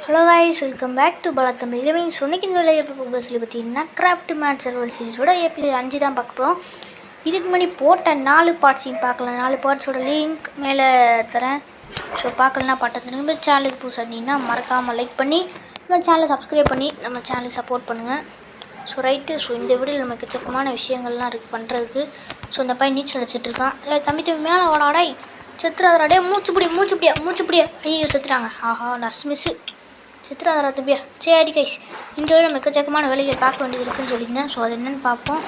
Hello guys, welcome back to Bala Tamil gaming. இன்னைக்கு இந்த வேலையை எப்போ பஸ்ஸில் பார்த்தீங்கன்னா கிராஃப்ட் மேன் சர்வர் சீரிஸோட எபிசோட் 5 தான் பார்க்க போகிறோம். இதுக்கு முன்னாடி போட்ட 4 பார்ட்ஸையும் பார்க்கலாம். 4 பார்ட்ஸோட லிங்க் மேலே தரேன். ஸோ பார்க்கலன்னா பட்டம் திரும்ப சேனலுக்கு புதுசாக இருந்தீங்கன்னா மறக்காமல் லைக் பண்ணி நம்ம சேனலை சப்ஸ்கிரைப் பண்ணி நம்ம சேனலுக்கு சப்போர்ட் பண்ணுங்கள். ஸோ இந்த வீடியோவில் நமக்கு எக்கச்சக்கமான விஷயங்கள்லாம் இருக்குது பண்ணுறதுக்கு. ஸோ இந்த பையன் நீச்சல் அடிச்சிட்டு இருக்கான். தம்பி மேலே வாடாடே, செத்துறாதே, மூச்சுப்படியா. ஐயோ செத்துறாங்க. ஆஹா, லாஸ்ட் மிஸ்ஸு. சித்ராதரா தம்பியா. சரி கைஸ், இந்த வேலை நம்ம எக்கச்சக்கமான வேலைகள் பார்க்க வேண்டியது இருக்குன்னு சொல்லியிருந்தேன். ஸோ அது என்னென்னு பார்ப்போம்.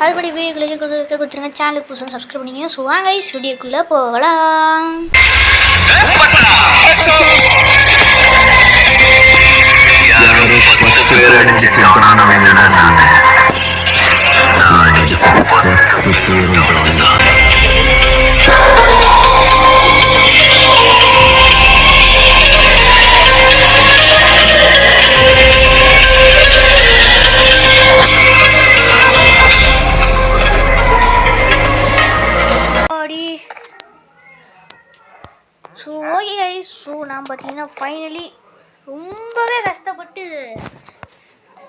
அதுபடி வீடியோக்களுக்கு கொடுத்துருங்க. சேனலுக்கு புதுசாக சப்ஸ்கிரைப் பண்ணிங்க. ஸோ வாங்க கைஸ், வீடியோக்குள்ளே போகலாம். ஸோ ஓகே கைஸ், ஸோ நான் பார்த்தீங்கன்னா ஃபைனலி ரொம்பவே கஷ்டப்பட்டு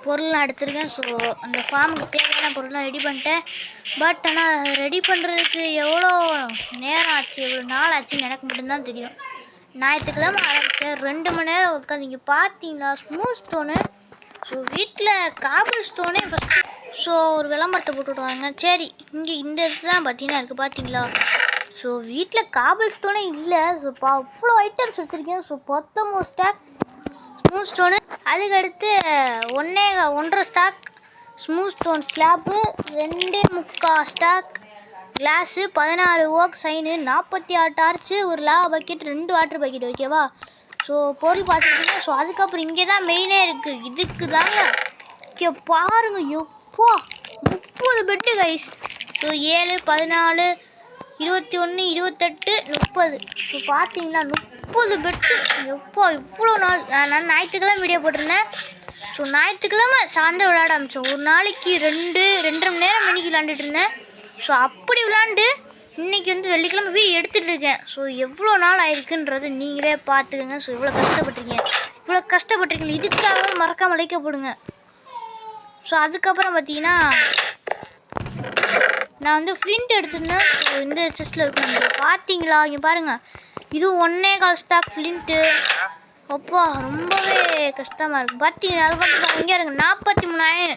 பொருள்லாம் எடுத்துருக்கேன். ஸோ அந்த ஃபார்முக்கு தேவையான பொருள்லாம் ரெடி பண்ணிட்டேன். பட் ஆனால் ரெடி பண்ணுறதுக்கு எவ்வளோ நேரம் ஆச்சு, எவ்வளோ நாள் ஆச்சுன்னு எனக்கு மட்டும்தான் தெரியும். ஞாயிற்றுக்கிழமை ஆரம்பித்தேன், 2 மணி நேரம் உட்காந்து. நீங்கள் பார்த்தீங்களா ஸ்மூத் ஸ்டோனு. ஸோ வீட்டில் காபிள் ஸ்டோனே ஃபஸ்ட்டு. ஸோ ஒரு விளம்பரத்தை போட்டு விடுவாங்க. சரி, இங்கே இந்த இடத்துல தான் பார்த்தீங்கன்னா இருக்குது, பார்த்தீங்களா. ஸோ வீட்டில் காபிள் ஸ்டோனே இல்லை. ஸோ அவ்வளோ ஐட்டம்ஸ் எடுத்துருக்கேன். ஸோ 19 ஸ்டாக் ஸ்மூத் ஸ்டோனு, அதுக்கடுத்து 1.5 stack smooth stone slab, 2.25 stack glass, 16 oak sign, 46 torch, ஒரு லாவா பக்கெட், 2 வாட்டர் பக்கெட். ஓகேவா. ஸோ பொருள் பார்த்துக்கிட்டீங்க. ஸோ அதுக்கப்புறம் இங்கே தான் மெயினே இருக்குது. இதுக்கு தாங்க ஓகே பாருங்க, எப்போ 30 பெட்டு கைஸ். ஸோ 7, 14, 21, 28, 30. ஸோ பார்த்தீங்களா 30 பெட்டு. எப்போ இவ்வளோ நாள். நான் ஞாயிற்றுக்கிழமை வீடியோ போட்டிருந்தேன். ஸோ ஞாயிற்றுக்கிழமை சாயந்தரம் விளையாட ஆரம்பித்தோம். ஒரு நாளைக்கு 2-2.5 மணி நேரம் மணிக்கு விளாண்டுட்டு இருந்தேன். ஸோ அப்படி விளாண்டு இன்றைக்கி வந்து வெள்ளிக்கிழமை வீடியோ எடுத்துகிட்டு இருக்கேன். ஸோ எவ்வளோ நாள் ஆயிருக்குன்றது நீங்களே பார்த்துக்கோங்க. ஸோ இவ்வளோ கஷ்டப்பட்டிருக்கீங்க. இதுக்காக மறக்காமல் லைக்க போடுங்க. ஸோ அதுக்கப்புறம் பார்த்தீங்கன்னா நான் வந்து ஃப்ளிண்ட் எடுத்துருந்தேன். ஸோ இந்த செஸ்ட்டில் இருக்கணும். பார்த்தீங்களா, இங்கே பாருங்கள், இதுவும் 1.25 ஸ்டாக் ஃப்ளிண்ட்டு. அப்பா ரொம்பவே கஷ்டமாக இருக்குது. பார்த்தீங்கன்னா அதை பார்த்து இங்கே இருங்க, 43,000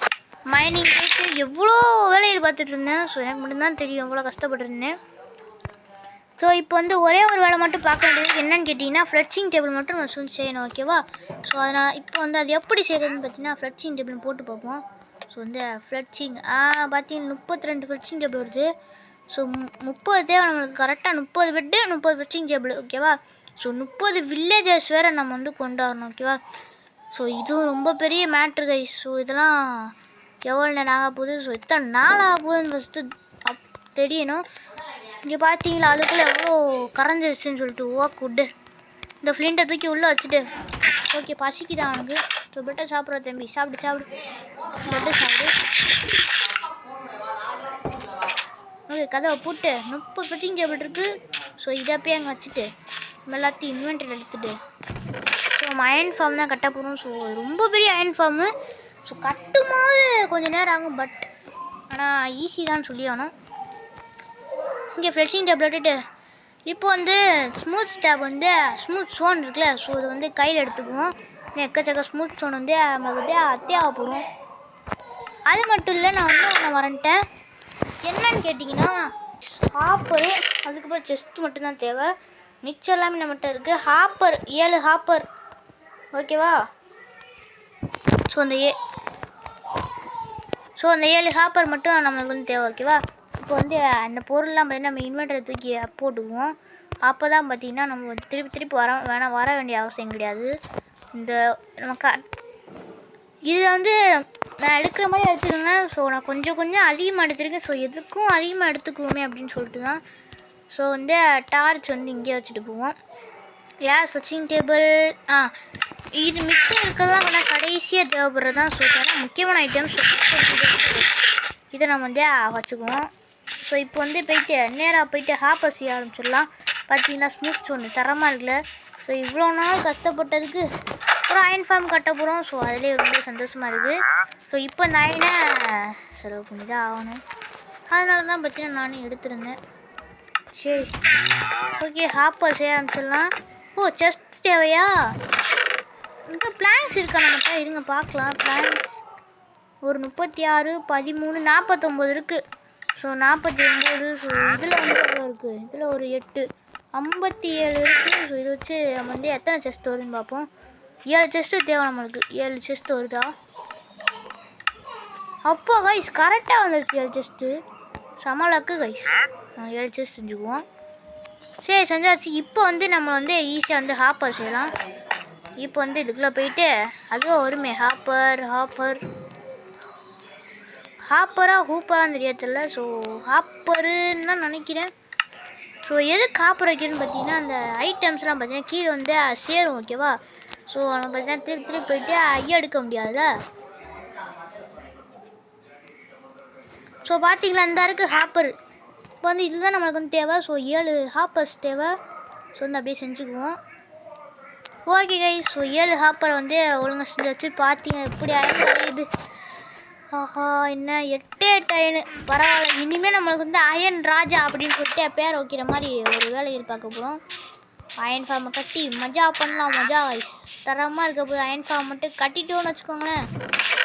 மைனிங் போயிட்டு எவ்வளோ வேலையில் பார்த்துட்டு இருந்தேன். ஸோ எனக்கு மட்டும்தான் தெரியும் எவ்வளோ கஷ்டப்பட்டுருந்தேன். ஸோ இப்போ வந்து ஒரே ஒரு வேலை மட்டும் பார்க்க வேண்டியது என்னென்னு கேட்டிங்கன்னா, ஃப்ளட்சிங் டேபிள் மட்டும் நம்ம சொல்லி செய்யணும். ஓகேவா. ஸோ அதை நான் இப்போ வந்து அது எப்படி செய்கிறதுன்னு பார்த்தீங்கன்னா, ஃப்ளட்சிங் டேபிள் போட்டு பார்ப்போம். ஸோ இந்த ஃப்ளட்சிங் பார்த்தீங்கன்னா 32 ஃப்ளட்சிங் டேபிள் வருது. ஸோ 30 தேவை நம்மளுக்கு. கரெக்டாக 30 பெட்டு, 30 ஃப்ளட்சிங் டேபிள். ஓகேவா. ஸோ 30 வில்லேஜர்ஸ் வேறு நம்ம வந்து கொண்டு வரணும். ஓகேவா. ஸோ இதுவும் ரொம்ப பெரிய மேட்ரு கைஸ். ஸோ இதெல்லாம் எவ்வளோ நேரம் ஆக போகுது, ஸோ எத்தனை நாள் ஆக போகுதுன்னு ஃபஸ்ட்டு தெரியணும். இங்கே பார்த்தீங்களா அதுக்குள்ளே எவ்வளோ கரைஞ்சிருச்சுன்னு சொல்லிட்டு. ஓக் விட்டு இந்த ஃப்ளிண்ட்டை தூக்கி உள்ளே வச்சுட்டு. ஓகே, பசிக்குதான் அவனுக்கு. ஸோ பெட்டை சாப்பிட்ற தம்பி, சாப்பிடு பெட்டை சாப்பிடு. ஓகே, கதவை போட்டு 30 ஃபிட்டிங் டேபிள் இருக்குது. ஸோ இதை போய் அங்கே வச்சுட்டு நம்ம எல்லாத்தையும் இன்வென்ட்ரி எடுத்துகிட்டு. ஸோ நம்ம அயன் ஃபார்ம் தான் கட்ட போகிறோம். ஸோ ரொம்ப பெரிய அயன் ஃபார்மு. ஸோ கட்டும்போது கொஞ்சம் நேரம் ஆகும், பட் ஆனால் ஈஸி தான் சொல்லி ஆகணும். இங்கே ஃப்ளெக்சிங் டேபிள் விட்டுட்டு இப்போ வந்து ஸ்மூத் ஸ்டாப் வந்து ஸ்மூத் ஸ்டோன் இருக்குல்ல. ஸோ இது வந்து கையில் எடுத்துக்குவோம். எக்கச்சக்க ஸ்மூத் ஸ்டோன் வந்து நம்மளுக்கு வந்து தேவைப்படும். அது மட்டும் இல்லை, நான் வந்து ஒன்று வரேன்ட்டேன். என்னன்னு கேட்டிங்கன்னா ஹாப்பரு, அதுக்கப்புறம் செஸ்ட் மட்டும்தான் தேவை. மிச்சம் எல்லாமே நம்மகிட்ட இருக்குது. Hopper 7 hopper. ஓகேவா. ஸோ அந்த 7 ஹாப்பர் மட்டும் நம்மளுக்கு வந்து தேவை. ஓகேவா. இப்போ வந்து அந்த பொருள்லாம் பார்த்தீங்கன்னா நம்ம இன்வெர்ட்டரை தூக்கி போட்டுக்குவோம். அப்போ தான் பார்த்திங்கன்னா நம்ம திருப்பி வர வேண்டிய அவசியம் கிடையாது. இந்த நம்ம இதில் வந்து நான் எடுக்கிற மாதிரி எடுத்துக்கோங்க. ஸோ நான் கொஞ்சம் அதிகமாக எடுத்துருக்கேன். ஸோ எதுக்கும் அதிகமாக எடுத்துக்குவோமே அப்படின்னு சொல்லிட்டு தான். ஸோ வந்து டார்ச் வந்து இங்கே வச்சுட்டு போவோம். கேஸ் ஃபிக்சிங் டேபிள் இது மிச்சம் இருக்கிறதெல்லாம் கொஞ்சம் கடைசியாக தேவைப்படுறது தான். ஸோ இதெல்லாம் முக்கியமான ஐட்டம்ஸ். இதை நம்ம வந்து வச்சுக்குவோம். ஸோ இப்போ வந்து நேராக போயிட்டு ஹாப்பர் செய்ய ஆரம்பிச்சிடலாம். பார்த்தீங்கன்னா ஸ்மூத் ஸ்டோன் தரமாக இருக்குல்ல. ஸோ இவ்வளோ நாள் கஷ்டப்பட்டதுக்கு அப்புறம் அயன் ஃபார்ம் கட்ட போகிறோம். ஸோ அதிலே ரொம்ப சந்தோஷமாக இருக்குது. ஸோ இப்போ இந்த அயனை செலவு பண்ணி தான் ஆகணும். அதனால தான் பார்த்தீங்கன்னா நானே எடுத்துருந்தேன். சரி ஓகே ஹாப்பர் செய்ய ஆரம்பிச்சிடலாம். ஓ செஸ்ட் தேவையா? இப்போ பிளான்ஸ் இருக்கா நம்மகிட்ட? இருங்க பார்க்கலாம். பிளான்ஸ் ஒரு 36 13 49 இருக்குது. ஸோ 49. ஸோ இதில் வந்து எவ்வளோ இருக்குது? இதில் ஒரு 8 57 இருக்குது. ஸோ இதை வச்சு நம்ம வந்து எத்தனை செஸ்ட் வருதுன்னு பார்ப்போம். 7 செஸ்ட்டு தேவை நம்மளுக்கு. 7 செஸ்ட் வருதா? அப்போ கைஸ் கரெக்டாக வந்துடுச்சு 7 செஸ்ட்டு. சமாளாக்கு கைஸ் 7 செஸ்ட் செஞ்சுக்குவோம். சரி செஞ்சாச்சு. இப்போ வந்து நம்ம வந்து ஈஸியாக வந்து ஹாப்பர் செய்யலாம். இப்போ வந்து இதுக்குள்ளே போயிட்டு அதுவும் வருமே ஹாப்பரா ஹூப்பரான்னு தெரியாதில்ல. ஸோ ஹாப்பருன்னு தான் நினைக்கிறேன். ஸோ எதுக்கு ஹாப்பர் வைக்கிறேன்னு பார்த்தீங்கன்னா அந்த ஐட்டம்ஸ்லாம் பார்த்தீங்கன்னா கீழே வந்து சேரும் ஓகேவா. ஸோ நம்ம பார்த்தீங்கன்னா திருப்பி போயிட்டு ஐயா எடுக்க முடியாதுல்ல. ஸோ பார்த்தீங்களா இந்த இருக்குது ஹாப்பர். இப்போ வந்து இதுதான் நம்மளுக்கு வந்து தேவை. ஸோ 7 ஹாப்பர்ஸ் தேவை. ஸோ வந்து அப்படியே செஞ்சுக்குவோம். Okay guys. ஸோ 7 ஹாப்பரை வந்து ஒழுங்காக செஞ்சு வச்சு பார்த்தீங்க எப்படி அயன் கிடையாது. ஆஹா என்ன 8 அயனு பரவாயில்ல. இனிமேல் நம்மளுக்கு வந்து அயன் ராஜா அப்படின்னு சொல்லிட்டு பேர் வைக்கிற மாதிரி ஒரு வேலை பார்க்க போகிறோம். அயன் ஃபார்மை கட்டி மஜா பண்ணலாம். மஜா கைஸ் தரமாக இருக்க போது. அயன் ஃபார்ம் மட்டும் கட்டிட்டோன்னு வச்சுக்கோங்களேன்.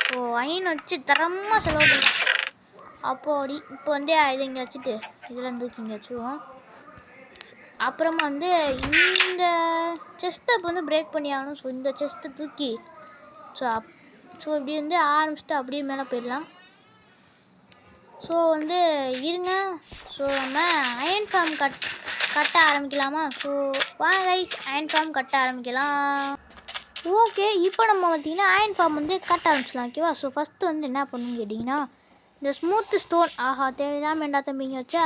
ஸோ அயன் வச்சு தரமாக செலவு பண்ணலாம். அப்போடி இப்போ வந்து இதை இங்கே வச்சுட்டு இதில் தூக்கி இங்கே வச்சுருவோம். அப்புறமா வந்து இந்த செஸ்ட்டை இப்போ வந்து பிரேக் பண்ணி ஆகணும். ஸோ இந்த செஸ்ட்டை தூக்கி ஸோ இப்படி வந்து ஆரம்பிச்சுட்டு அப்படியே மேலே போயிடலாம். ஸோ வந்து இருங்க. ஸோ நம்ம அயன் ஃபார்ம் கட்ட ஆரம்பிக்கலாமா? ஸோ வாங்க கைஸ் அயன் ஃபார்ம் கட்ட ஆரம்பிக்கலாம். ஓகே இப்போ நம்ம பார்த்திங்கன்னா அயன் ஃபார்ம் வந்து கட்ட ஆரம்பிச்சிடலாம் ஓகேவா. ஸோ ஃபஸ்ட்டு வந்து என்ன பண்ணணும்னு கேட்டிங்கன்னா இந்த ஸ்மூத் ஸ்டோன் ஆஹா தேவையில்லாமல் வேண்டா தம்பிங்க வச்சா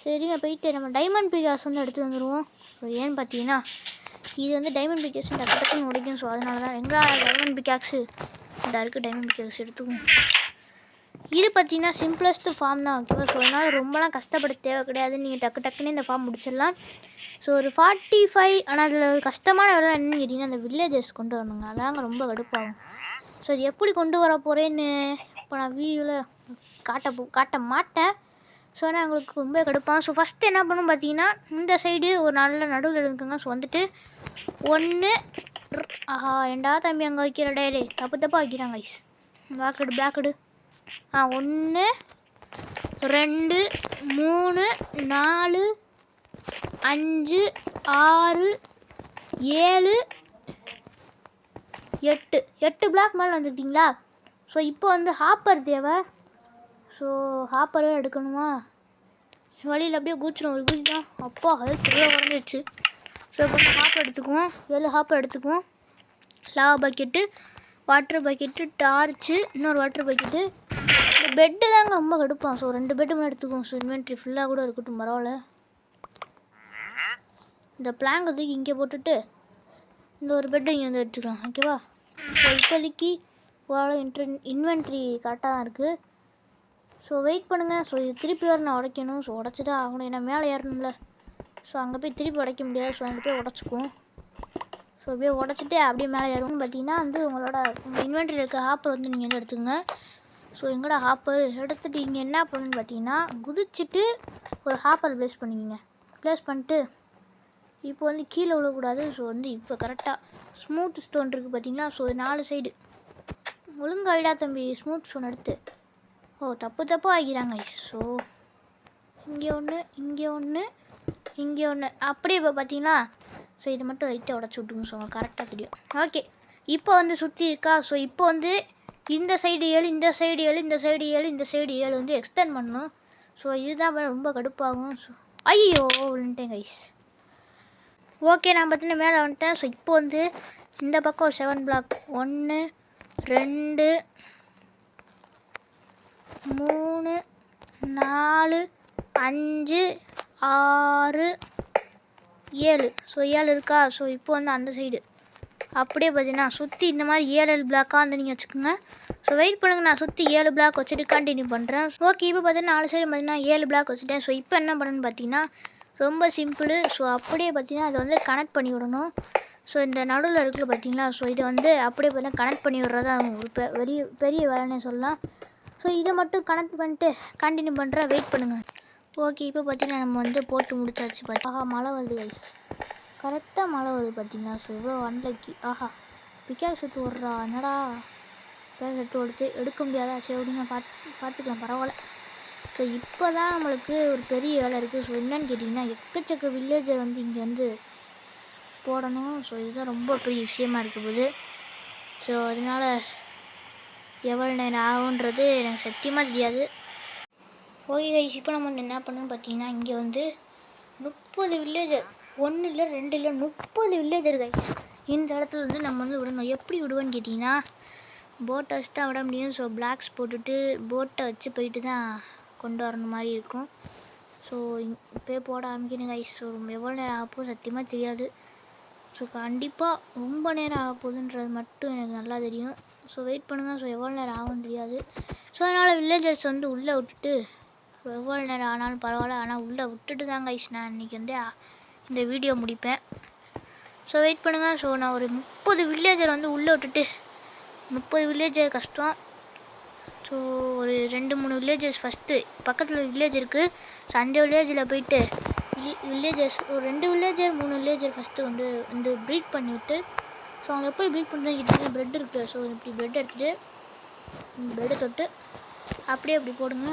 சரிங்க போயிட்டு நம்ம டைமண்ட் பிகாஸ் வந்து எடுத்து வந்துடுவோம். ஸோ ஏன்னு பார்த்தீங்கன்னா இது வந்து டைமண்ட் பிகாஸ் டக்குன்னு உடைக்கும். ஸோ அதனால தான் எங்களா டைமண்ட் பிகாக்ஸு இந்த இருக்குது. டைமண்ட் பிகாக்ஸ் எடுத்துக்குவோம். இது பார்த்தீங்கன்னா சிம்பிளஸ்ட்டு ஃபார்ம் தான் ஓகேவா. ஸோ அதனால் ரொம்பலாம் கஷ்டப்பட தேவை கிடையாது. நீங்கள் டக்குன்னு இந்த ஃபார்ம் முடிச்சிடலாம். ஸோ ஒரு 45 ஆனால் அதில் கஷ்டமான வேலை என்னன்னு கேட்டிங்கன்னா அந்த வில்லேஜஸ் கொண்டு வரணுங்க. அதாங்க ரொம்ப கடுப்பாகும். ஸோ இது எப்படி கொண்டு வர போகிறேன்னு இப்போ நான் வீடியோவில் காட்ட மாட்டேன். ஸோ ஆனால் எங்களுக்கு ரொம்ப கடுப்பாகும். ஸோ ஃபஸ்ட்டு என்ன பண்ணணும் பார்த்தீங்கன்னா இந்த சைடு ஒரு நல்ல நடுவில் இருக்குங்க. ஸோ வந்துட்டு 1 ஆஹா ஏண்டா தம்பி அங்கே வைக்கிற டேலே தப்பாக வைக்கிறாங்க ஐஸ் பேக்கடு 1 2 3 4 5 6 7 8 பிளாக் மேலே வந்துட்டிங்களா. ஸோ இப்போ வந்து ஹாப்பர் தேவை. ஸோ ஹாப்பரே எடுக்கணுமா? வழியில் அப்படியே குதிச்சிடும். ஒரு குதி தான் அப்பா அது திருவிழா குறைஞ்சிடுச்சு. ஸோ இப்போ ஹாப்பர் எடுத்துக்குவோம். 7 ஹாப்பர் எடுத்துக்குவோம். Lava bucket, water bucket, torch, இன்னொரு வாட்டர் பக்கெட்டு. இந்த பெட்டு தாங்க ரொம்ப கடுப்பான். ஸோ 2 பெட்டு மேலே எடுத்துக்குவோம். ஸோ இன்வென்ட்ரி ஃபுல்லாக கூட இருக்கட்டும் பரவாயில்ல. இந்த பிளாங்கை தூக்கி இங்கே போட்டுட்டு இந்த ஒரு பெட்டு இங்கே வந்து எடுத்துக்கலாம் ஓகேவா. ஸோ இப்போதைக்கு ஓரளவு இன்வென்ட்ரி கரெக்டாக தான் இருக்குது. ஸோ வெயிட் பண்ணுங்கள். ஸோ இது திருப்பி வேறு நான் உடைக்கணும். ஸோ உடச்சி தான் ஆகணும். ஏன்னா மேலே ஏறணும்ல. ஸோ அங்கே போய் திருப்பி உடைக்க முடியாது. ஸோ அங்கே போய் உடச்சிக்குவோம். ஸோ அப்படியே உடச்சிட்டு அப்படியே மேலே ஏறணும்னு பார்த்தீங்கன்னா வந்து உங்களோட இன்வென்ட்ரியில் இருக்க ஹாப்பர் வந்து நீங்கள் வந்து எடுத்துக்கோங்க. ஸோ எங்களோட ஹாப்பர் எடுத்துகிட்டு இங்கே என்ன பண்ணணுன்னு பார்த்தீங்கன்னா குதிச்சுட்டு ஒரு ஹாப்பர் ப்ளேஸ் பண்ணிக்கோங்க. ப்ளேஸ் பண்ணிட்டு இப்போ வந்து கீழே விழக்கூடாது. ஸோ வந்து இப்போ கரெக்டாக ஸ்மூத் ஸ்டோன் இருக்குது பார்த்தீங்களா. ஸோ 4 சைடு ஒழுங்காயிடா தம்பி ஸ்மூத் ஸ்டோன் எடுத்து. ஓ தப்பு ஆகிறாங்க. ஸோ இங்கே ஒன்று இங்கே ஒன்று இங்கே ஒன்று அப்படியே இப்போ பார்த்தீங்களா. ஸோ இது மட்டும் லைட்டாக உடச்சி விட்டுங்க. ஸோ கரெக்டாக தெரியும். ஓகே இப்போ வந்து சுற்றி இருக்கா. ஸோ இப்போ வந்து இந்த சைடு 7 இந்த சைடு 7 இந்த சைடு 7 இந்த சைடு 7 வந்து எக்ஸ்டெண்ட் பண்ணணும். ஸோ இதுதான் ரொம்ப கடுப்பாகும். ஸோ ஐயோ விழுந்துட்டேன் கைஸ். ஓகே நான் பார்த்தீங்கன்னா மேலே வந்துட்டேன். ஸோ இப்போ வந்து இந்த பக்கம் ஒரு 7 பிளாக் 1 2 3 4 5 6 7. ஸோ 7 இருக்கா. ஸோ இப்போ வந்து அந்த சைடு அப்படியே பார்த்தீங்கன்னா சுற்றி இந்த மாதிரி 7 பிளாக்காக வந்து நீங்கள் வச்சுக்கோங்க. ஸோ வெயிட் பண்ணுங்கள். நான் சுற்றி 7 பிளாக் வச்சுட்டு கண்டினியூ பண்ணுறேன். ஓகே இப்போ பார்த்தீங்கன்னா 4 சைடு பார்த்தீங்கன்னா 7 பிளாக் வச்சுட்டேன். ஸோ இப்போ என்ன பண்ணணுன்னு பார்த்தீங்கன்னா ரொம்ப சிம்பிள். ஸோ அப்படியே பார்த்தீங்கன்னா அதை வந்து கனெக்ட் பண்ணி விடணும். ஸோ இந்த நடுவில் இருக்குல்ல பார்த்தீங்களா, ஸோ இதை வந்து அப்படியே பண்ண கனெக்ட் பண்ணி விட்றதா ஒரு பெரிய பெரிய வேலைன்னு சொல்லலாம். ஸோ இதை மட்டும் கனெக்ட் பண்ணிட்டு கண்டினியூ பண்ணுறேன், வெயிட் பண்ணுங்கள். ஓகே, இப்போ பார்த்தீங்கன்னா நம்ம வந்து போட்டு முடிச்சாச்சு. ஆஹா, மழை வருது கைஸ், கரெக்டாக மழை வருது பார்த்தீங்களா. ஸோ இவ்வளோ அன்லைக்கி. ஆஹா, பிக்காஸ் எடுத்து விட்றா, என்னடா பிக்காஸ் எடுத்து எடுக்க முடியாதா? சரி அப்படிங்க, பார்த்துக்கலாம், பரவாயில்ல. ஸோ இப்போ தான் நம்மளுக்கு ஒரு பெரிய வேலை இருக்குது. ஸோ என்னன்னு கேட்டிங்கன்னா, எக்கச்சக்க வில்லேஜர் வந்து இங்கே வந்து போடணும். ஸோ இதுதான் ரொம்ப பெரிய விஷயமா இருக்க போகுது. ஸோ அதனால் எவ்வளோ நேரம் ஆகுன்றது எனக்கு சத்தியமாக தெரியாது. ஓகே கைஸ், இப்போ நம்ம வந்து என்ன பண்ணணும்னு பார்த்தீங்கன்னா, இங்கே வந்து 30 வில்லேஜர், 1 இல்லை 2 இல்லை 30 வில்லேஜர் கைஸ் இந்த இடத்துல வந்து நம்ம வந்து விடணும். எப்படி விடுவோன்னு கேட்டிங்கன்னா, போட்டை வச்சு தான் விட முடியும். ஸோ பிளாக்ஸ் போட்டுட்டு போட்டை வச்சு போயிட்டு தான் கொண்டு வரணும் மாதிரி இருக்கும். ஸோ இப்போ போட ஆரம்பிக்கணும் கைஸ். ஸோ எவ்வளோ நேரம் ஆகப்போ சத்தியமாக தெரியாது. ஸோ கண்டிப்பாக ரொம்ப நேரம் ஆக போகுதுன்றது மட்டும் எனக்கு நல்லா தெரியும். ஸோ வெயிட் பண்ணுங்கள். ஸோ எவ்வளோ நேரம் ஆகும்னு தெரியாது. ஸோ அதனால் வில்லேஜர்ஸ் வந்து உள்ளே விட்டுட்டு, ஸோ எவ்வளோ நேரம் ஆனாலும் பரவாயில்ல, ஆனால் உள்ளே விட்டுட்டு தான் கைஸ் நான் இன்றைக்கி வந்து இந்த வீடியோ முடிப்பேன். ஸோ வெயிட் பண்ணுங்கள். ஸோ நான் ஒரு 30 வில்லேஜர் வந்து உள்ளே விட்டுட்டு, 30 வில்லேஜர் கஷ்டம். ஸோ ஒரு 2-3 வில்லேஜர்ஸ் ஃபஸ்ட்டு பக்கத்தில் வில்லேஜ் இருக்குது. ஸோ அந்த வில்லேஜில் போயிட்டு வில்லேஜர்ஸ் ஒரு 2 வில்லேஜர் 3 வில்லேஜர் ஃபஸ்ட்டு வந்து ப்ரீட் பண்ணிவிட்டு, ஸோ அவங்க எப்படி ப்ரீட் பண்ணுறது கிட்டே ப்ரெட் இருக்குது. ஸோ இப்படி ப்ரெட் எடுத்துகிட்டு ப்ரெட்டை தொட்டு அப்படியே அப்படி போடுங்க.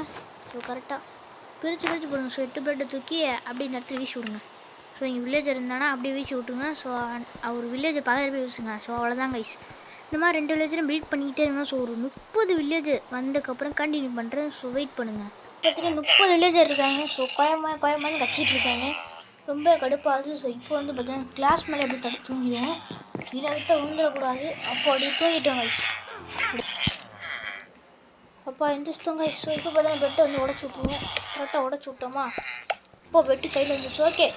ஸோ கரெக்டாக பிரித்து போடுங்க. ஸோ 8 ப்ரெட்டை தூக்கி அப்படியே இந்த இடத்துல வீசி விடுங்க. ஸோ இங்கே வில்லேஜர் இருந்தானா அப்படியே வீசி விட்டுருங்க. ஸோ அவர் வில்லேஜர் பக்கத்தில் போய் வீசுங்க. ஸோ அவ்வளோதான் கைஸ். இந்த மாதிரி 2 வில்லேஜரும் ப்ரீட் பண்ணிக்கிட்டே இருங்க. ஸோ ஒரு 30 வில்லேஜர் வந்ததுக்கப்புறம் கண்டினியூ பண்ணுறேன். ஸோ வெயிட் பண்ணுங்கள். பார்த்தீங்கன்னா 30 வில்லேஜர் இருக்காங்க. ஸோ கோயமான்னு கத்திட்டு இருக்காங்க, ரொம்ப கடுப்பாகுது. ஸோ இப்போ வந்து பார்த்தீங்கன்னா கிளாஸ் மேலே எப்படி தடுத்து தூங்கிடுவோம், இதை விட்டு விழுந்துடக்கூடாது. அப்போ அப்படியே தூங்கிட்டோம் கைஸ். அப்பா எந்திரிச்சிட்டோம் கைஸ். ஸோ இப்போ பார்த்தீங்கன்னா பெட்டை வந்து உடச்சி விட்ருவோம். கரெக்டாக உடச்சி விட்டோமா, இப்போ பெட்டு கையில் வந்துச்சு. ஓகே,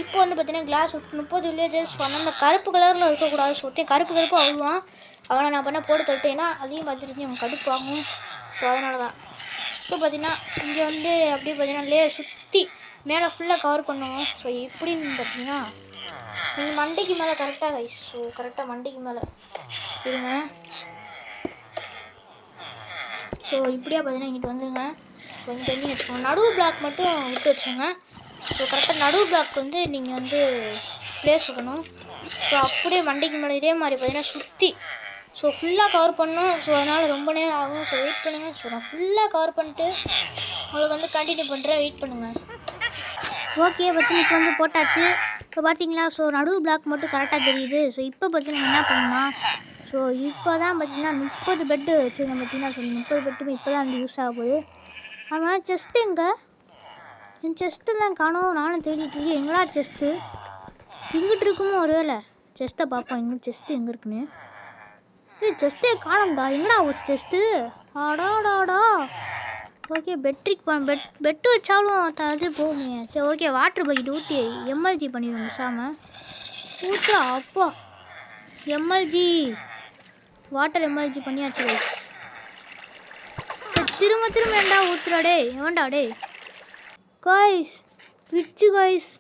இப்போ வந்து பார்த்தீங்கன்னா கிளாஸ் விட்டு 30 வில்லேஜர்ஸ் பண்ண அந்த கருப்பு கலரில் இருக்கக்கூடாது. ஸோ கருப்பு அழுவான், அவனை நான் பண்ண போட்டு தட்டேன்னா அதையும் பார்த்துட்டு அவன் கடுப்பாகும். ஸோ அதனால தான் இப்போ பார்த்தீங்கன்னா இங்கே வந்து அப்படியே பார்த்தீங்கன்னா சுற்றி மேலே ஃபுல்லாக கவர் பண்ணுவோம். ஸோ எப்படின்னு பார்த்தீங்கன்னா, நீங்கள் மண்டைக்கு மேலே கரெக்டாக கைஸ். ஸோ கரெக்டாக மண்டைக்கு மேலே இருங்க. ஸோ இப்படியா பார்த்தீங்கன்னா இங்கிட்டு வந்துடுங்க. ஸோ இங்கிட்டு வந்து வச்சுக்கோங்க, நடுவு பிளாக் மட்டும் விட்டு வச்சுங்க. ஸோ கரெக்டாக நடுவு பிளாக் வந்து நீங்கள் வந்து ப்ளேஸ் விடணும். ஸோ அப்படியே மண்டைக்கு மேலே இதே மாதிரி பார்த்தீங்கன்னா சுற்றி ஸோ ஃபுல்லாக கவர் பண்ணணும். ஸோ அதனால் ரொம்ப நேரம் ஆகும். ஸோ வெயிட் பண்ணுங்கள். ஸோ நான் ஃபுல்லாக கவர் பண்ணிட்டு உங்களுக்கு வந்து கண்டினியூ பண்ணுறேன், வெயிட் பண்ணுங்கள். ஓகே, பற்றி இப்போ வந்து போட்டாச்சு. இப்போ பார்த்தீங்களா, ஸோ நடுவு பிளாக் மட்டும் கரெக்டாக தெரியுது. ஸோ இப்போ பார்த்தீங்கன்னா என்ன பண்ணலாம், ஸோ இப்போ தான் பார்த்தீங்கன்னா 30 பெட்டு வச்சுருக்கேன் பார்த்தீங்கன்னா. ஸோ 30 பெட்டுமே இப்போ தான் வந்து யூஸ் ஆக போகுது. ஆமாம், செஸ்ட்டு எங்கே? என் செஸ்ட்டெல்லாம் காணோம். நானும் தேடிட்டு இருக்கேன், எங்கடா செஸ்ட்டு? இங்கிட்டு இருக்குமோ ஒரு வேலை. செஸ்ட்டை பார்ப்போம், எங்கே செஸ்ட்டு எங்கே இருக்குன்னு. செஸ்ட்டே காணும்டா, எங்கடா போச்சு செஸ்ட்டு? ஆடாடாடா. ஓகே, பெட்டு வச்சாலும் அது போகுமே. சரி ஓகே, வாட்டர் பக்கெட் ஊற்றி எம்எல்ஜி பண்ணிடுவோம் பேசாமல். ஊற்றா, அப்பா எம்எல்ஜி வாட்டர் எம்எல்ஜி பண்ணியாச்சு. திரும்ப ஏண்டா ஊற்றுறா டே, எவன்டா டே? காய்ஸ் விச்சு காய்ஸ்.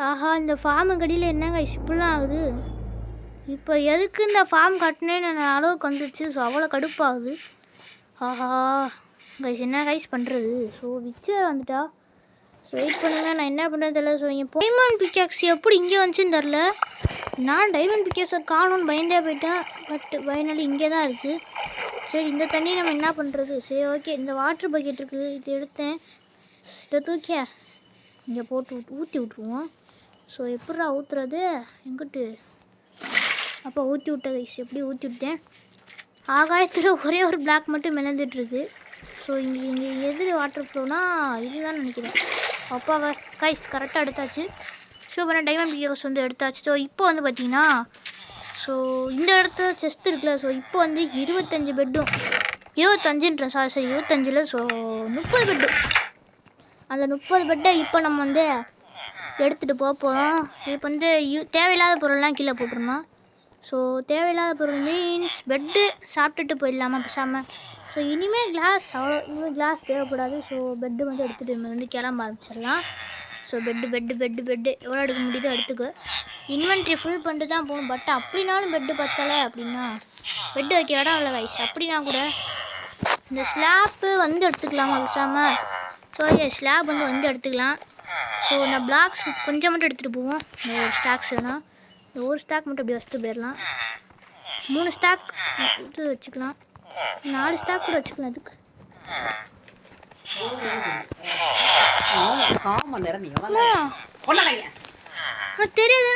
ஆஹா, இந்த ஃபார்மு கடியில் என்ன காய்ஸ் இப்படிலாம் ஆகுது? இப்போ எதுக்கு இந்த ஃபார்ம் கட்டினேன்னு நான் அளவுக்கு வந்துடுச்சு. ஸோ அவ்வளோ கடுப்பாகுது. ஆஹா கைஸ், என்ன கைஸ் பண்ணுறது? ஸோ விச்சர் வந்துட்டா. ஸோ வெயிட் பண்ணுங்கள், நான் என்ன பண்ணுறது தெரியல. ஸோ இங்கே டைமண்ட் பிக்காக்ஸ் எப்படி இங்கே வந்துச்சுன்னு தெரில. நான் டைமண்ட் பிக்காக்ஸை காணும்னு பயந்தே போயிட்டேன். பட் ஃபைனலி இங்கே தான் இருக்குது. சரி, இந்த தண்ணியை நம்ம என்ன பண்ணுறது? சரி ஓகே, இந்த வாட்டர் பக்கெட் இருக்குது, இது எடுத்தேன். இதை தூக்கிய இங்கே போட்டு ஊற்றி விட்ருவோம். ஸோ எப்படா ஊற்றுறது? எங்கிட்டு அப்போ ஊற்றி விட்ட கைஸ், எப்படி ஊற்றி விட்டேன். ஆகாயத்தில் ஒரே ஒரு பிளாக் மட்டும் மிதந்துட்டுருக்கு. ஸோ இங்கே எதிர் வாட்டர் ஃப்ளோனா இதுதான் நினைக்கிறேன். அப்பா கைஸ் கரெக்டாக எடுத்தாச்சு. ஸோ இப்போ நான் டைமண்ட் பிக்காக்ஸ் வந்து எடுத்தாச்சு. ஸோ இப்போ வந்து பார்த்தீங்கன்னா, ஸோ இந்த இடத்துல செஸ்ட் இருக்குல்ல. ஸோ இப்போ வந்து 25 பெட்டும் 25ன்ற சரி 25ல் ஸோ 30 பெட்டு. அந்த 30 பெட்டை இப்போ நம்ம வந்து எடுத்துகிட்டு போக போகிறோம். ஸோ இப்போ வந்து தேவையில்லாத பொருள்லாம் கீழே போட்டுருந்தோம். ஸோ தேவையில்லாத பொருள் மீன்ஸ் பெட்டு சாப்பிட்டுட்டு போயிடலாமா பேசாமல். ஸோ இனிமேல் கிளாஸ் தேவைப்படாது. ஸோ பெட்டு வந்து எடுத்துகிட்டு வந்து கிளம்ப ஆரம்பிச்சிடலாம். ஸோ பெட்டு எவ்வளோ எடுக்க முடியுதோ எடுத்துக்கோ. இன்வென்ட்ரி ஃபுல் பண்ணிட்டு தான் போகணும். பட் அப்படின்னாலும் பெட்டு பத்தலை அப்படின்னா பெட்டு வைக்க இடம் இல்லை கைஸ். அப்படின்னா கூட இந்த ஸ்லாப்பு வந்து எடுத்துக்கலாமா பேசாமல்? ஸோ ஓகே ஸ்லாப் வந்து எடுத்துக்கலாம். ஸோ நான் பிளாக்ஸ் கொஞ்சம் மட்டும் எடுத்துகிட்டு போவோம். இந்த ஒரு ஸ்டாக்ஸ் வேணாம். இந்த ஒரு ஸ்டாக் மட்டும் அப்படி வச்சுட்டு போயிடலாம். 3 ஸ்டாக் இது வச்சுக்கலாம். 4 ஸ்டாக் கூட வச்சுக்கலாம். அதுக்கு தெரியாது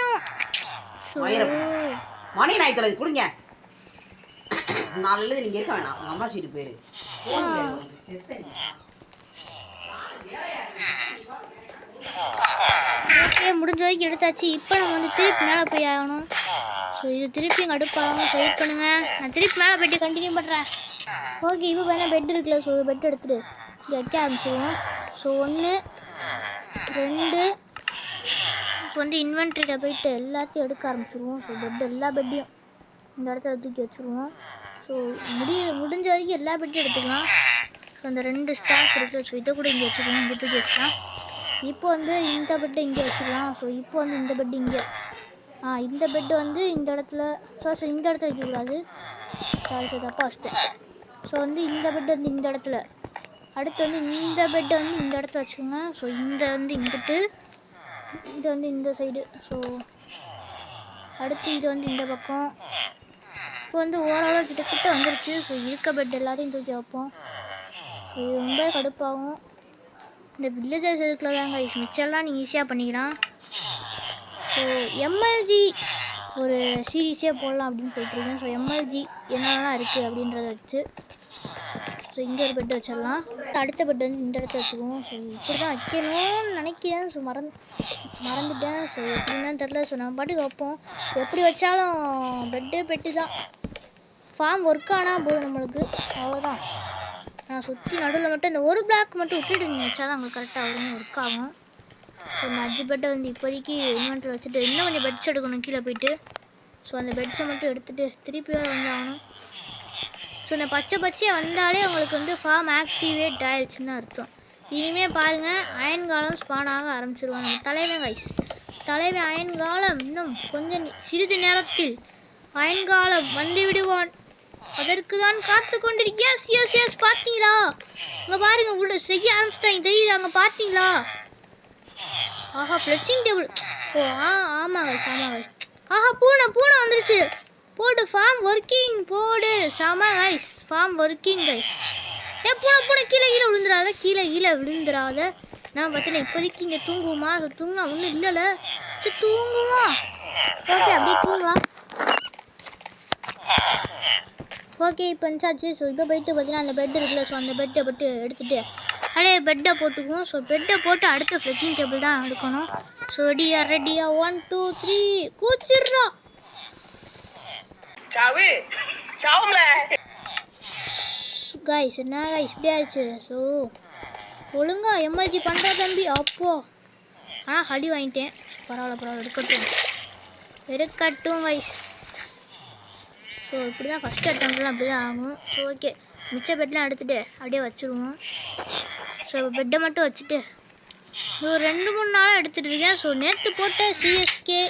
மணி நாயத்தோட கொடுங்க. நாளில் நீங்கள் இருக்க வேணாம். உங்கள் அம்மா சீட்டு போயிரு. ஓகே முடிஞ்ச வரைக்கும் எடுத்தாச்சு. இப்போ நம்ம வந்து திருப்பி மேலே போய் ஆகணும். ஸோ இது திருப்பி இங்கே அடுப்பாகணும். ஸோ வெயிட் பண்ணுங்கள். நான் திருப்பி மேலே போய்ட்டு கண்டினியூ பண்ணுறேன். ஓகே இப்போ பார்த்தா பெட் இருக்குல்ல. ஸோ பெட் எடுத்துகிட்டு இங்கே வைக்க ஆரம்பிச்சிடுவோம். ஸோ 1 2 இப்போ வந்து இன்வென்ட்ரியில் போயிட்டு எல்லாத்தையும் எடுக்க ஆரம்பிச்சிடுவோம். ஸோ எல்லா பெட்டையும் இந்த இடத்துல தூக்கி வச்சுருவோம். ஸோ முடிஞ்ச வரைக்கும் எல்லா பெட்டையும் எடுத்துக்கலாம். ஸோ அந்த 2 ஸ்டாக் இருக்குது. ஸோ இதை கூட இங்கே வச்சுக்கலாம். இங்கே தூக்கி வச்சுக்கலாம். இப்போ வந்து இந்த பெட்டை இங்கே வச்சுக்கலாம். ஸோ இப்போ வந்து இந்த பெட்டு இங்கே இந்த பெட்டு வந்து இந்த இடத்துல ஸோ இந்த இடத்துல வைக்கக்கூடாது. சாரி தப்பாக வச்சுட்டேன். ஸோ வந்து இந்த பெட்டு வந்து இந்த இடத்துல, அடுத்து வந்து இந்த பெட்டை வந்து இந்த இடத்துல வச்சுக்கோங்க. ஸோ இந்த வந்து இங்கிட்டு, இது வந்து இந்த சைடு. ஸோ அடுத்து இது வந்து இந்த பக்கம். இப்போ வந்து ஓரளவு கிட்டத்தட்ட வந்துருச்சு. ஸோ இருக்க பெட் எல்லாத்தையும் தூக்கி வைப்போம். ஸோ இது ரொம்ப கடுப்பாகும். இந்த வில்லேஜர்ஸ் இருக்கிற தாங்க மிச்சம்லாம் நீங்கள் ஈஸியாக பண்ணிக்கலாம். ஸோ எம்எல்ஜி ஒரு சீரீஸே போடலாம் அப்படின்னு சொல்லிட்டுருக்கேன். ஸோ எம்எல்ஜி என்னென்னலாம் இருக்குது அப்படின்றத வச்சு ஸோ இங்கே ஒரு பெட்டு வச்சிடலாம். அடுத்த பெட்டு வந்து இந்த இடத்துல வச்சுக்குவோம். ஸோ இப்படி தான் வைக்கணும்னு நினைக்கிறேன். ஸோ மறந்துட்டேன். ஸோ எப்படின்னு தெரில. ஸோ நம்ம பாட்டுக்கு வைப்போம். எப்படி வச்சாலும் பெட்டு தான். ஃபார்ம் ஒர்க் ஆனால் போதும் நம்மளுக்கு, அவ்வளோதான். நான் சுற்றி நடுவில் மட்டும் இந்த ஒரு பிளாக் மட்டும் விட்டுட்டு நீங்கள் வச்சா தான் உங்களுக்கு கரெக்டாக வருங்க, ஒர்க் ஆகும். ஸோ இந்த 5 பெட்டை வந்து இப்போதைக்கு இன்வென்ட்ரி வச்சுட்டு இன்னும் கொஞ்சம் பெட்ஸ் எடுக்கணும் கீழே போயிட்டு. ஸோ அந்த பெட்ஸை மட்டும் எடுத்துகிட்டு திருப்பி வேறு வந்து ஆகணும். ஸோ இந்த பச்சையாக வந்தாலே உங்களுக்கு வந்து ஃபார்ம் ஆக்டிவேட் ஆயிடுச்சுன்னு அர்த்தம். இனிமேல் பாருங்கள் அயன் காலம் ஸ்பான் ஆக ஆரம்பிச்சிருவாங்க. தலைவன் அயன் காலம் இன்னும் கொஞ்சம் சிறிது நேரத்தில் அயன் காலம் வந்து விடுவான். அதற்கு தான் காத்து கொண்டிருக்கேன். எஸ் பார்த்தீங்களா? அங்கே பாருங்க உள்ள செய்ய ஆரம்பிச்சிட்டாங்க தெரியுது. அங்கே பார்த்தீங்களா? ஆஹா ஃப்ளெச்சிங் டேபிள். ஓ ஆமாங்க. ஆஹா பூனை வந்துருச்சு. போடு ஃபார்ம் ஒர்க்கிங் போடு. செம கைஸ், ஃபார்ம் ஒர்க்கிங் கைஸ். பூனை கீழே விழுந்துடாத. நான் பார்த்தேன் இப்போதைக்கு இங்கே தூங்குமா? தூங்கினா ஒன்றும் இல்லைல்ல. சரி தூங்குமா? ஓகே அப்படியே தூங்குவான். ஓகே இப்போ இருந்துச்சாச்சு. ஸோ இப்போ போய்ட்டு பார்த்தீங்கன்னா அந்த பெட் இருக்குல்ல. ஸோ அந்த பெட்டை போட்டு எடுத்துகிட்டு அப்படியே பெட்டை போட்டுக்குவோம். ஸோ பெட்டை போட்டு அடுத்த ஃப்ளெக்சிங் டேபிள் தான் எடுக்கணும். ஸோ ரெடியா 1 2 3 கூச்சிடுறோம். கைஸ் என்ன கைஸ் இப்படி ஆயிடுச்சு. ஸோ ஒழுங்கா எம்எல்ஜி பண்ணுறா தம்பி. அப்போ ஆனால் அடி வாங்கிட்டேன். பரவாயில்ல எடுக்கட்டும் கைஸ். ஸோ இப்படி தான் ஃபஸ்ட் அட்டம்ப்ட்லாம் அப்படி தான் ஆகும். ஸோ ஓகே மிச்ச பெட்லாம் எடுத்துகிட்டு அப்படியே வச்சுருவோம். ஸோ பெட்டை மட்டும் வச்சுட்டு ஒரு 2-3 நாளாக எடுத்துகிட்டு இருக்கேன். ஸோ நேற்று போட்ட சிஎஸ்கே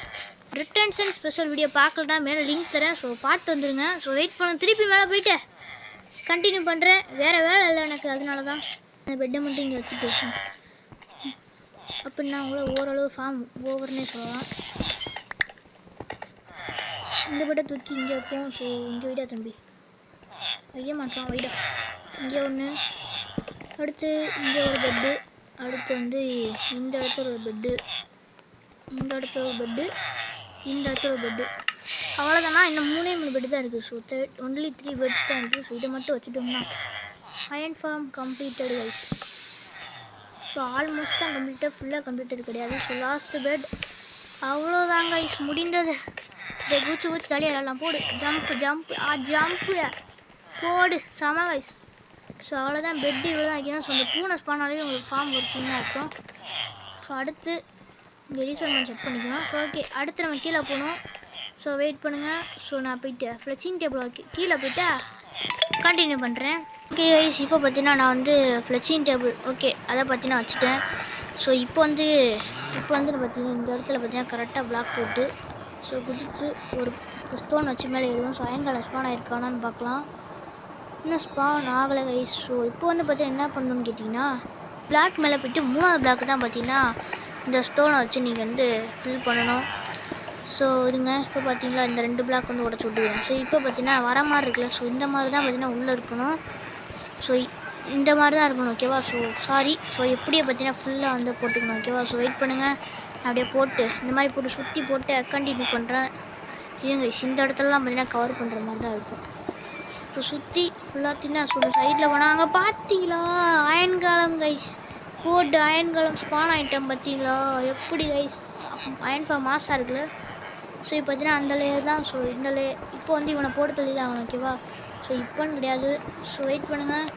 ரிட்டன்ஷன் ஸ்பெஷல் வீடியோ பார்க்கலன்னா மேலே லிங்க் தரேன். ஸோ பார்த்து வந்துடுங்க. ஸோ வெயிட் பண்ண திருப்பி மேலே போயிட்டு கண்டினியூ பண்ணுறேன். வேறு வேலை இல்லை எனக்கு, அதனால தான் அந்த பெட்டை மட்டும் இங்கே வச்சுட்டு அப்படின்னா கூட ஓரளவு ஃபார்ம் ஓவர்னே சொல்லலாம். இந்த பெட்டை தூக்கி இங்கே வைப்போம். ஸோ இங்கே வைடா தம்பி, வைக்க மாட்டோம் வைடா. இங்கே ஒன்று, அடுத்து இங்கே ஒரு பெட்டு, அடுத்து வந்து இந்த இடத்துல ஒரு பெட்டு, இந்த இடத்துல ஒரு பெட்டு, இந்த இடத்துல ஒரு பெட்டு. அவ்வளோதானா? இன்னும் 3 பெட்டு தான் இருக்குது. ஸோ ஒன்லி 3 பெட்ஸ் தான் இருக்குது. ஸோ இதை மட்டும் வச்சுட்டோம்னா iron farm completed guys. So almost தான் கம்ப்ளீட்டாக, ஃபுல்லாக கம்ப்ளீட்டட் கிடையாது. ஸோ லாஸ்ட்டு பெட் அவ்வளோதாங்க கைஸ், முடிந்தது. அப்படியே கூச்சி தலையாக விளாட்லாம். போடு ஜம்ப்பு போடு செம கைஸ். ஸோ அவ்வளோதான், பெட்டு இவ்வளோ தான் வைக்கணும். ஸோ அந்த பூனை ஸ்பானாலே உங்களுக்கு ஃபார்ம் ஒர்க்கிங்காக இருக்கும். ஸோ அடுத்து இங்கே ரீசன் செக் பண்ணிக்கலாம். ஸோ ஓகே அடுத்து நம்ம கீழே போகணும். ஸோ வெயிட் பண்ணுங்கள். ஸோ நான் போயிட்டு ஃப்ளெக்சிங் டேபிள் கீழே போய்ட்டு கண்டினியூ பண்ணுறேன். ஓகே கைஸ் இப்போ பார்த்தீங்கன்னா நான் வந்து ஃப்ளெக்சிங் டேபிள் ஓகே அதை பார்த்தீங்கன்னா வச்சுட்டேன். ஸோ இப்போ வந்து பார்த்தீங்கன்னா இந்த இடத்துல பார்த்தீங்கன்னா கரெக்டாக பிளாக் போட்டு ஸோ குதிச்சு ஒரு ஸ்டோன் வச்சு மேலே ஏறுவோம். ஸோ அயன்காலம் ஸ்பான் ஆயிருக்கானான்னு பார்க்கலாம். இன்னும் ஸ்பான் ஆகலை கைஸ். ஸோ இப்போ வந்து பார்த்தீங்கன்னா என்ன பண்ணணும்னு கேட்டிங்கன்னா பிளாக் மேலே போய்ட்டு 3வது பிளாக் தான் பார்த்தீங்கன்னா இந்த ஸ்டோனை வச்சு நீங்கள் வந்து ஃபில் பண்ணணும். ஸோ இருங்க இப்போ பார்த்தீங்களா இந்த 2 பிளாக் வந்து உடச்சி விட்டுக்கிறேன். ஸோ இப்போ பார்த்தீங்கன்னா வர மாதிரி இருக்குல்ல. ஸோ இந்த மாதிரி தான் பார்த்தீங்கன்னா உள்ளே இருக்கணும். ஸோ இந்த மாதிரி தான் இருக்கணும் ஓகேவா. So sorry. ஸோ எப்படியே பார்த்தீங்கன்னா ஃபுல்லாக வந்து போட்டுக்கணும் ஓகேவா. ஸோ வெயிட் பண்ணுங்கள். அப்படியே போட்டு இந்த மாதிரி போட்டு சுற்றி போட்டு கண்டினியூ பண்ணுறேன். இருங்க இந்த இடத்துலலாம் பார்த்தீங்கன்னா கவர் பண்ணுற மாதிரி தான் இருக்கும். ஸோ சுற்றி ஃபுல்லாக சொல்ல சைடில் போனால் அங்கே பார்த்தீங்களா அயன்காலம் கைஸ் போட்டு அயன்காலம் ஸ்பான் ஐட்டம் பார்த்தீங்களா எப்படி கைஸ் அயன் ஃபார்ம் மாசாக இருக்குல்ல. ஸோ இப்போ பார்த்தீங்கன்னா அந்த லேயர் தான். ஸோ இந்த இப்போ வந்து இவனை போட்டு தள்ளி தான் ஆகணும் ஓகேவா. ஸோ இப்போன்னு கிடையாது. ஸோ வெயிட் பண்ணுங்கள்.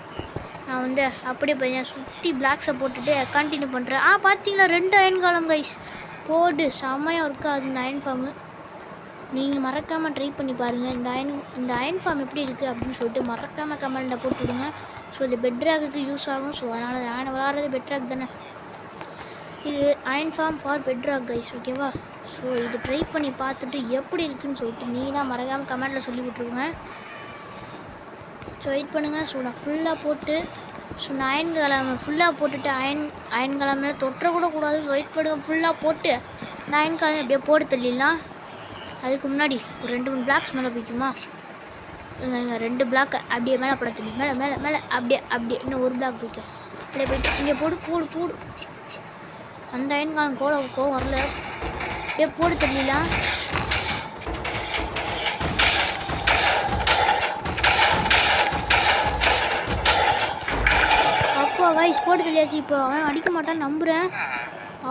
நான் வந்து அப்படியே பார்த்தீங்கன்னா சுற்றி பிளாக்ஸை போட்டுட்டு கண்டினியூ பண்ணுறேன். பார்த்தீங்களா 2 அயன்காலம் கைஸ் போடு செம்மையாக இருக்காது இந்த அயன் ஃபார்மு. நீங்கள் மறக்காமல் ட்ரை பண்ணி பாருங்கள் இந்த அயன் ஃபார்ம் எப்படி இருக்குது அப்படின்னு சொல்லிட்டு மறக்காமல் கமெண்ட்டில் போட்டு விடுங்க. ஸோ இது பெட்ராக்கு யூஸ் ஆகும். ஸோ அதனால் நான் விளாட்றது பெட்ராக் தானே. இது iron farm for bedrock guys ஓகேவா. ஸோ இது ட்ரை பண்ணி பார்த்துட்டு எப்படி இருக்குதுன்னு சொல்லிட்டு நீங்கள் தான் மறக்காமல் கமெண்ட்டில் சொல்லி விட்ருங்க. ஸோ வெயிட் பண்ணுங்கள். ஸோ நான் ஃபுல்லாக போட்டு ஸோ நான் அயன்காலம் ஃபுல்லாக போட்டுட்டு அயன்காலம் மேலே தொட்டக்கூட கூடாது. ஸோ வெயிட் பண்ணுங்கள். ஃபுல்லாக போட்டு நான் அயன்காலம் அப்படியே போட்டு தள்ளிடலாம். அதுக்கு முன்னாடி ஒரு 2-3 பிளாக்ஸ் மேலே போய்க்குமா. 2 பிளாக்கை அப்படியே மேலே போட தள்ளி மேலே மேலே மேலே அப்படியே இன்னும் ஒரு பிளாக் போய்க்கும். அப்படியே போய்ட்டு இங்கே போடு அந்த அயன்காலம் கோவம் வரல. அப்படியே போட்டு தள்ளிடலாம். அப்போ கைஸ் போட்டு தள்ளியாச்சு. இப்போ அவன் அடிக்க மாட்டான்னு நம்புகிறேன்.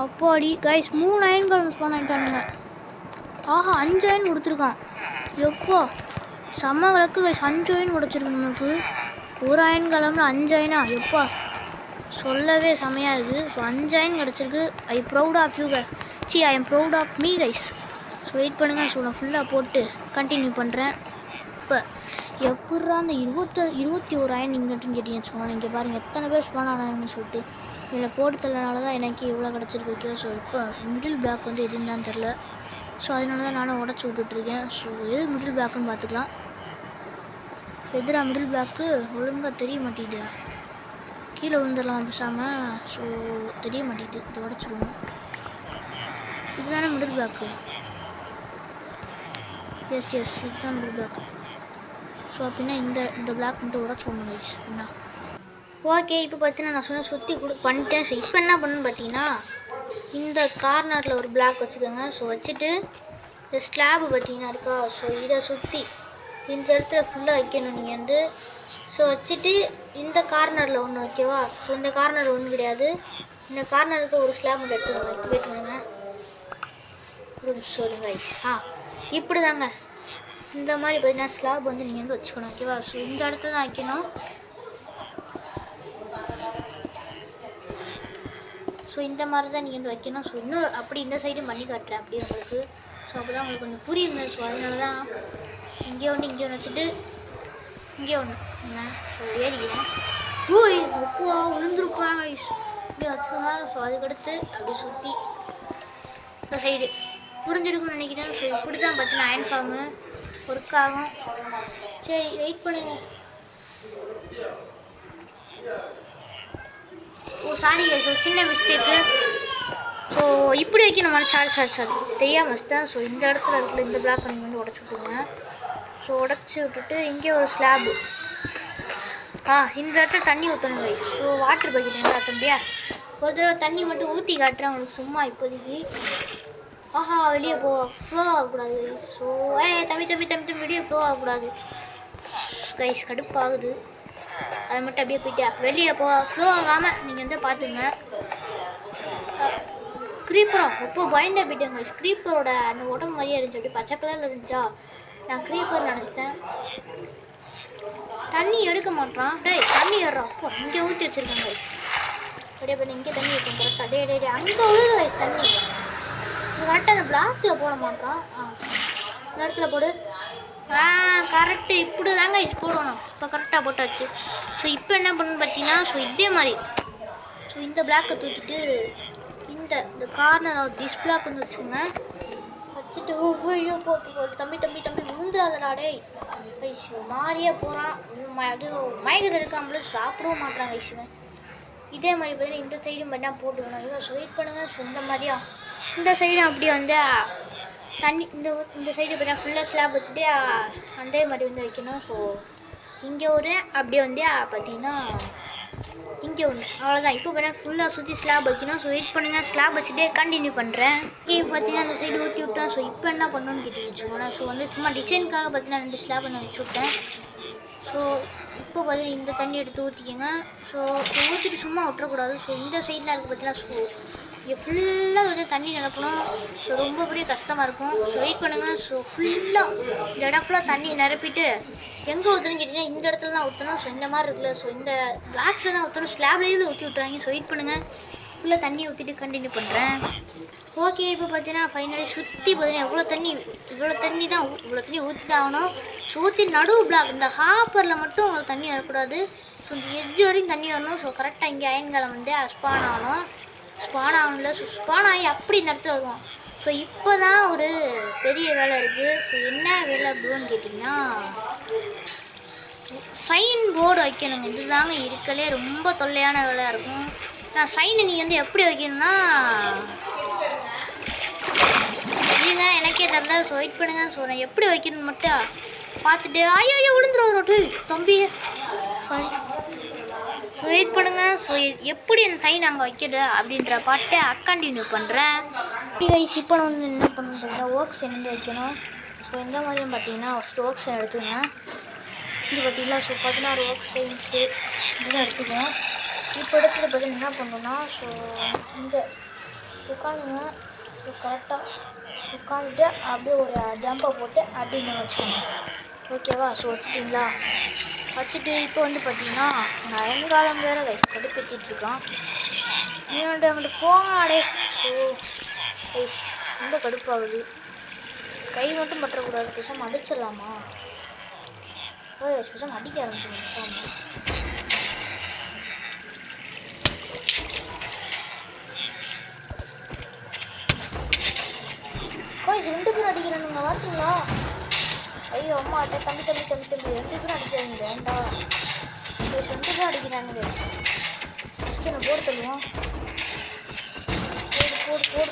அப்போ அடி கைஸ் 3 அயன்காலம் ஸ்பான் ஆகிட்டானுங்க. 5 அயன் கொடுத்துருக்கான். எப்போ செம்ம கலக்கு கைஸ் 5 அயன் உடைச்சிருக்கு நமக்கு. ஒரு அயன் காலமில் 5 அயனா எப்பா சொல்லவே செம்மையாக இருக்குது. ஸோ 5 அயன் கிடச்சிருக்கு. I proud of you I am proud of me guys. So wait பண்ணுங்கள். ஸோ நான் ஃபுல்லாக போட்டு கண்டினியூ பண்ணுறேன். இப்போ எப்படா அந்த 21 அயன் இங்கேட்டுன்னு கேட்டிங்கன்னு வச்சுக்கோங்களேன். இங்கே பாருங்கள் எத்தனை பேர் ஸ்பான் ஆனாங்கன்னு சொல்லிட்டு இதில் போட்டு தள்ளனால தான் எனக்கு இவ்வளோ கிடச்சிருக்கு ஓகே. ஸோ இப்போ மிடில் பிளாக் வந்து எதுன்னு தெரில. ஸோ அதனால தான் நானும் உடச்சி விட்டுட்ருக்கேன். ஸோ எது மிடில் பிளாக்குன்னு பார்த்துக்கலாம். எதிராக மிடில் பிளாக்கு ஒழுங்காக தெரிய மாட்டேங்குது. கீழே விழுந்துடலாம் பேசாமல். ஸோ தெரிய மாட்டேங்குது. இதை உடச்சிடுவோம். இதுதானே மிடில் பிளாக்கு. எஸ் இதுதான் மிடில் பிளாக்கு. ஸோ அப்படின்னா இந்த பிளாக் மட்டும் உடச்சி விடணும் கைஸ். என்ன ஓகே. இப்போ பார்த்தீங்கன்னா நான் சொன்ன சுற்றி பண்ணிட்டேன். ஸோ இப்போ என்ன பண்ணணும்னு பார்த்தீங்கன்னா இந்த கார்னரில் ஒரு பிளாக் வச்சுக்கோங்க. ஸோ வச்சுட்டு இந்த ஸ்லாபு பார்த்தீங்கன்னா இருக்கா. ஸோ இதை சுற்றி இந்த இடத்துல ஃபுல்லாக வைக்கணும் நீங்கள் வந்து. ஸோ வச்சுட்டு இந்த கார்னரில் ஒன்று ஓகேவா. ஸோ இந்த கார்னர் ஒன்றும் கிடையாது. இந்த கார்னருக்கு ஒரு ஸ்லாப் மட்டும் எடுத்துக்கோங்க. வெயிட் பண்ணுங்க சொல்லுங்க கைஸ். இப்படி தாங்க இந்த மாதிரி பார்த்தீங்கன்னா ஸ்லாப் வந்து நீங்கள் வந்து வச்சுக்கணும் ஓகேவா. ஸோ இந்த இடத்துல தான் வைக்கணும். ஸோ இந்த மாதிரி தான் நீங்கள் வந்து வைக்கணும். ஸோ இன்னும் அப்படி இந்த சைடும் பண்ணி காட்டுறேன் அப்படி உங்களுக்கு. ஸோ அப்போ தான் உங்களுக்கு கொஞ்சம் புரியுங்க. ஸோ அதனால தான் இங்கே ஒன்று வச்சுட்டு இங்கே ஒன்று ஸோ ஏறிக்கிறேன். அப்போ விழுந்துருப்பாங்க இங்கே வச்சுக்கோங்க. ஸோ அதுக்கடுத்து அப்படி சுற்றி இந்த சைடு புரிஞ்சிருக்குன்னு நினைக்கிறேன். ஸோ இப்படி தான் பார்த்தீங்கன்னா அயன் ஃபார்மு ஒர்க் ஆகும். சரி வெயிட் பண்ணுங்க. சாரி ஸோ சின்ன மிஸ்டேக்கு. ஸோ இப்படி வைக்கணும். சாரி தெரியாமல் வச்சுட்டேன். ஸோ இந்த இடத்துல இருக்கிற இந்த பிளாக் நீங்கள் வந்து உடச்சி விட்டுருங்க. ஸோ உடச்சி விட்டுட்டு இங்கே ஒரு ஸ்லாபு இந்த இடத்துல தண்ணி ஊற்றணும் கைஸ். ஸோ வாட்டர் பக்கெட் என்ன தம்பியா ஒரு தடவை தண்ணி மட்டும் ஊற்றி காட்டுறேன் உங்களுக்கு சும்மா இப்போதைக்கு. வெளியே ஃப்ளோ ஆகக்கூடாது கைஸ். ஸோ தம்பி வெளியே ஃப்ளோ ஆகக்கூடாது கைஸ். கடுப்பாகுது. அதை மட்டும் அப்படியே போயிட்டு வெளியே ஃப்ளோ ஆகாமல் நீங்கள் வந்து பார்த்துங்க. க்ரீப்பரும் ரொம்ப பயந்தே போயிட்டேன் கைஸ். க்ரீப்பரோட அந்த உடம்பு மாதிரியே இருந்துச்சு. அப்படி பச்சை கலரில் இருந்துச்சா நான் க்ரீப்பர் நினச்சிட்டேன். தண்ணி எடுக்க மாட்டான். தண்ணி ஏறுறான். அப்போ இங்கே ஊற்றி வச்சுருக்கேன் கைஸ். அப்படியே பண்ணி இங்கே தண்ணி வைக்கணும் கரெக்டாக. அங்கே விழுது கைஸ் தண்ணி. கரெக்டாக அந்த பிளாக்கில் போட மாட்டான். இந்த இடத்துல போடு. கரெக்டு இப்படி தாங்க கைஸ் போடணும். இப்போ கரெக்டாக போட்டாச்சு. ஸோ இப்போ என்ன பண்ணணும்னு பார்த்தீங்கன்னா ஸோ இதே மாதிரி ஸோ இந்த பிளாக்கை தூக்கிட்டு இந்த கார்னர் ஆஃப் திஸ் பிளாக் வந்து வச்சுக்கோங்க. வச்சுட்டு ஐயோ போட்டு தம்பி தம்பி தம்பி விழுந்துடாதடா டேய். ஐயோ மாறியே போகிறான். அது மயக்கத்தில் இருக்காமல சாப்பிடவும் மாட்டாங்க ஐஷுவன். இதே மாதிரி பார்த்தீங்கன்னா இந்த சைடும் பார்த்தா போட்டுக்கணும். ஐயோ வெயிட் பண்ணுங்கள். ஸோ இந்த மாதிரியா இந்த சைடும் அப்படியே வந்து தண்ணி இந்த சைடு பார்த்தா ஃபுல்லாக ஸ்லாப் வச்சுட்டு அதே மாதிரி வந்து வைக்கணும். ஸோ இங்கே ஒரு அப்படியே வந்து பார்த்தீங்கன்னா இங்கே ஒன்று அவ்வளோதான். இப்போ பார்த்தீங்கன்னா ஃபுல்லாக சுற்றி ஸ்லாப் வைக்கணும். ஸோ வெயிட் பண்ணுங்கள். ஸ்லாப் வச்சுட்டே கண்டினியூ பண்ணுறேன். இப்போ பார்த்தீங்கன்னா அந்த சைடு ஊற்றி விட்டேன். ஸோ இப்போ என்ன பண்ணணும்னு கேட்டு வச்சுக்கோங்களேன். ஸோ வந்து சும்மா டிசைனுக்காக பார்த்தீங்கன்னா 2 ஸ்லாப் வந்து வச்சு விட்டேன். ஸோ இப்போ பார்த்தீங்கன்னா இந்த தண்ணி எடுத்து ஊற்றிக்கோங்க. ஸோ ஊற்றிட்டு சும்மா விட்டுறக்கூடாது. ஸோ இந்த சைடில் இருக்க பார்த்தீங்கன்னா ஸோ இங்கே ஃபுல்லாக வந்து தண்ணி நிரப்பணும். ஸோ ரொம்ப பெரிய கஷ்டமாக இருக்கும். ஸோ வெயிட் பண்ணுங்கள். ஸோ ஃபுல்லாக இந்த இடம் ஃபுல்லாக தண்ணி நிரப்பிட்டு எங்கே ஊற்றணும்னு கேட்டிங்கன்னா இந்த இடத்துல தான் ஊற்றணும். ஸோ இந்த மாதிரி இருக்குல்ல. ஸோ இந்த பிளாக்ஸில் தான் ஊற்றணும். ஸ்லாப்லேயும் ஊற்றி விட்றாங்க. ஸோ வெயிட் பண்ணுங்கள். ஃபுல்லாக தண்ணி ஊற்றிட்டு கண்டினியூ பண்ணுறேன். ஓகே இப்போ பார்த்தீங்கன்னா ஃபைனலி சுற்றி பார்த்தீங்கன்னா இவ்வளோ தண்ணி ஊற்றி தான் ஆகணும். ஸோ ஊற்றி நடுவு பிளாக் இந்த ஹாப்பரில் மட்டும் அவ்வளோ தண்ணி வரக்கூடாது. ஸோ இந்த எட்ஜ் வரையும் தண்ணி வரணும். ஸோ கரெக்டாக இங்கே அயன்காலம் வந்து ஸ்பான் ஆகணும். ஸ்பான் ஆகணும்ல. ஸோ ஸ்பான் ஆகி அப்படி நேரத்தில் வருவோம். ஸோ இப்போ தான் ஒரு பெரிய வேலை இருக்குது. ஸோ என்ன வேலை அப்படின்னு கேட்டிங்கன்னா சைன் போர்டு வைக்கணுங்க. இதுதாங்க இருக்கலே ரொம்ப தொல்லையான வேலையாக இருக்கும். நான் சைனை நீங்கள் வந்து எப்படி வைக்கணும்னா இல்லைங்க எனக்கே தெரியல. ஸோ வெயிட் பண்ணுங்கள். ஸோ நான் எப்படி வைக்கணும்னு மட்டும் பார்த்துட்டு ஐயோ விழுந்துருவோம் தம்பி சாரி. ஸோ வெயிட் பண்ணுங்கள். ஸோ எப்படி அந்த சைன் அங்கே வைக்கிறது அப்படின்ற பாட்டை கண்டினியூ பண்ணுறேன். இப்போ நான் வந்து என்ன பண்ணணும் பார்த்தீங்கன்னா ஒர்க் சைன் வந்து வைக்கணும். ஸோ இந்த மாதிரி பார்த்தீங்கன்னா ஃபஸ்ட்டு ஒர்க் சைன் எடுத்துங்க. இது பார்த்தீங்களா. ஸோ 16 ஒர்க் சைன்ஸு இதெல்லாம் எடுத்துக்கணும். இப்போ இடத்துல பார்த்தீங்கன்னா என்ன பண்ணணும்னா ஸோ இந்த உட்காந்துங்க. ஸோ கரெக்டாக உட்காந்துட்டு அப்படியே ஒரு ஜம்பை போட்டு அப்படியே நீங்கள் வச்சுக்கோங்க. ஓகேவா. ஸோ வச்சுட்டிங்களா. வச்சுட்டு இப்போ வந்து பார்த்தீங்கன்னா நான் அயன்காலம் வேறு கைஸ் கடுப்பேற்றிட்டுருக்கான். நீ வந்துட்டு அங்கிட்டு போகாடே. ஸோ கைஸ் ரொம்ப கடுப்பாகுது. கை மட்டும் பற்றக்கூடாது. பேசாமல் அடிச்சிடலாமா. பேசாமல் அடிக்க ஆரம்பிச்சிடும். பேசாமல் கைஸ் 2 பேரும் அடிக்கிறானுங்க. பார்த்தீங்களா. ஐயோ அம்மா தம்பி 2 பேரும் அடிக்கிறாங்க. வேண்டாம் கைஸ் 2 பேரும் அடிக்கிறாங்க கைஸ். ஃபஸ்ட்டு நான் போட்டு தள்ளுவோம். போடு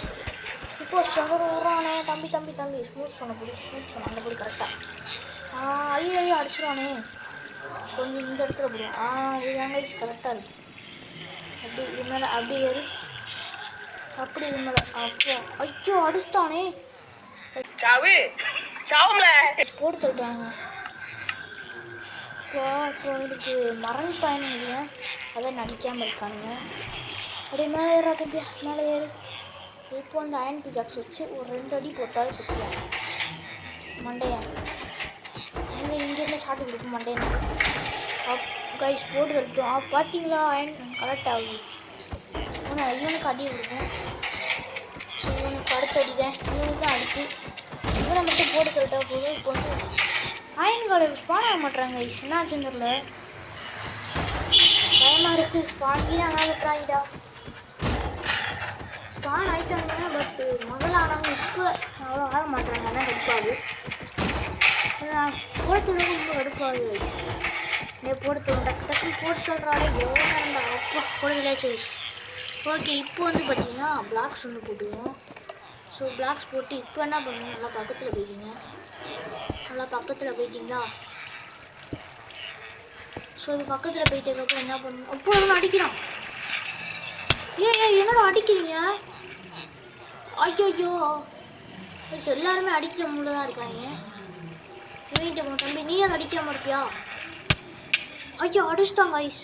இப்போ சொன்ன விட்றானே. தம்பி ஸ்மூத் சொன்ன அந்த போடு கரெக்டாக. ஐயோ அடிச்சிடுவானே. கொஞ்சம் இந்த இடத்துல போடுவோம். இதுதான் கைஸ் கரெக்டாக இருக்குது. அப்படி இது மேலே அப்படியே ஏறி அப்படி இது மேலே அப்போ ஐயோ அடிச்சிட்டானே. போட்டு சொல்லிட்டாங்க. இப்போ இதுக்கு மரண் பயணம் இல்லை. அதை நடிக்காமல் இருக்கானுங்க. அப்படியே மேலே ஏறா தம்பியா மேலே ஏறு. இப்போ வந்து அயன் பிகாக்ஸ் வச்சு ஒரு 2 அடி போட்டாலும் சுற்றுவாங்க மண்டையா. இங்கேருந்து ஷார்ட் கொடுக்கும் மண்டையன். கைஸ் போட்டு கழிட்டோம். பார்த்தீங்களா அயன் கரெக்ட் ஆகுது. ஆனால் இவனுக்கு அடி கொடுக்கும். ஸோ இவனுக்கு அடுத்து அடித்தேன். இவனுக்கும் அடித்து இவனை மட்டும் போட்டு கரெக்டாக போகுது. இப்போ வந்து அயன் காலேஜ் ஸ்பான் ஆக மாட்டாங்க. என்ன ஆச்சுன்னு பயமாக இருக்குது. ஸ்பான் நாங்கள் விட்டுறாங்கடா. ஸ்பான் ஆகிட்டாங்க. பட் முதல்ல ஆனவங்க இப்போ அவ்வளோ ஆக மாட்டாங்க. அதான் கடுப்பாகுது. போடுறது ரொம்ப கடுப்பாகுது. போடுறது டக்குன்னு போட்டு சொல்கிறாரு. எவ்வளோ நேரம்டா அப்பா போடுறதுலே சைஸ். ஓகே இப்போ வந்து பார்த்தீங்கன்னா பிளாக்ஸ் வந்து போட்டுக்குவோம். ஸோ பிளாக்ஸ் போட்டு இப்போ என்ன பண்ணுவோம். நல்லா பக்கத்தில் போயிட்டீங்களா. ஸோ இது பக்கத்தில் போயிட்டதுக்கப்புறம் என்ன பண்ணணும். அப்போ எவ்வளோ அடிக்கிறான். என்னடா அடிக்கிறீங்க. ஐயோ எல்லாருமே அடிக்கிற மூல தான் இருக்காங்க. இவன்கிட்ட தம்பி நீ அதை அடிக்காமல் இருப்பியா. ஐயோ அடிச்சிட்டான் கைஸ்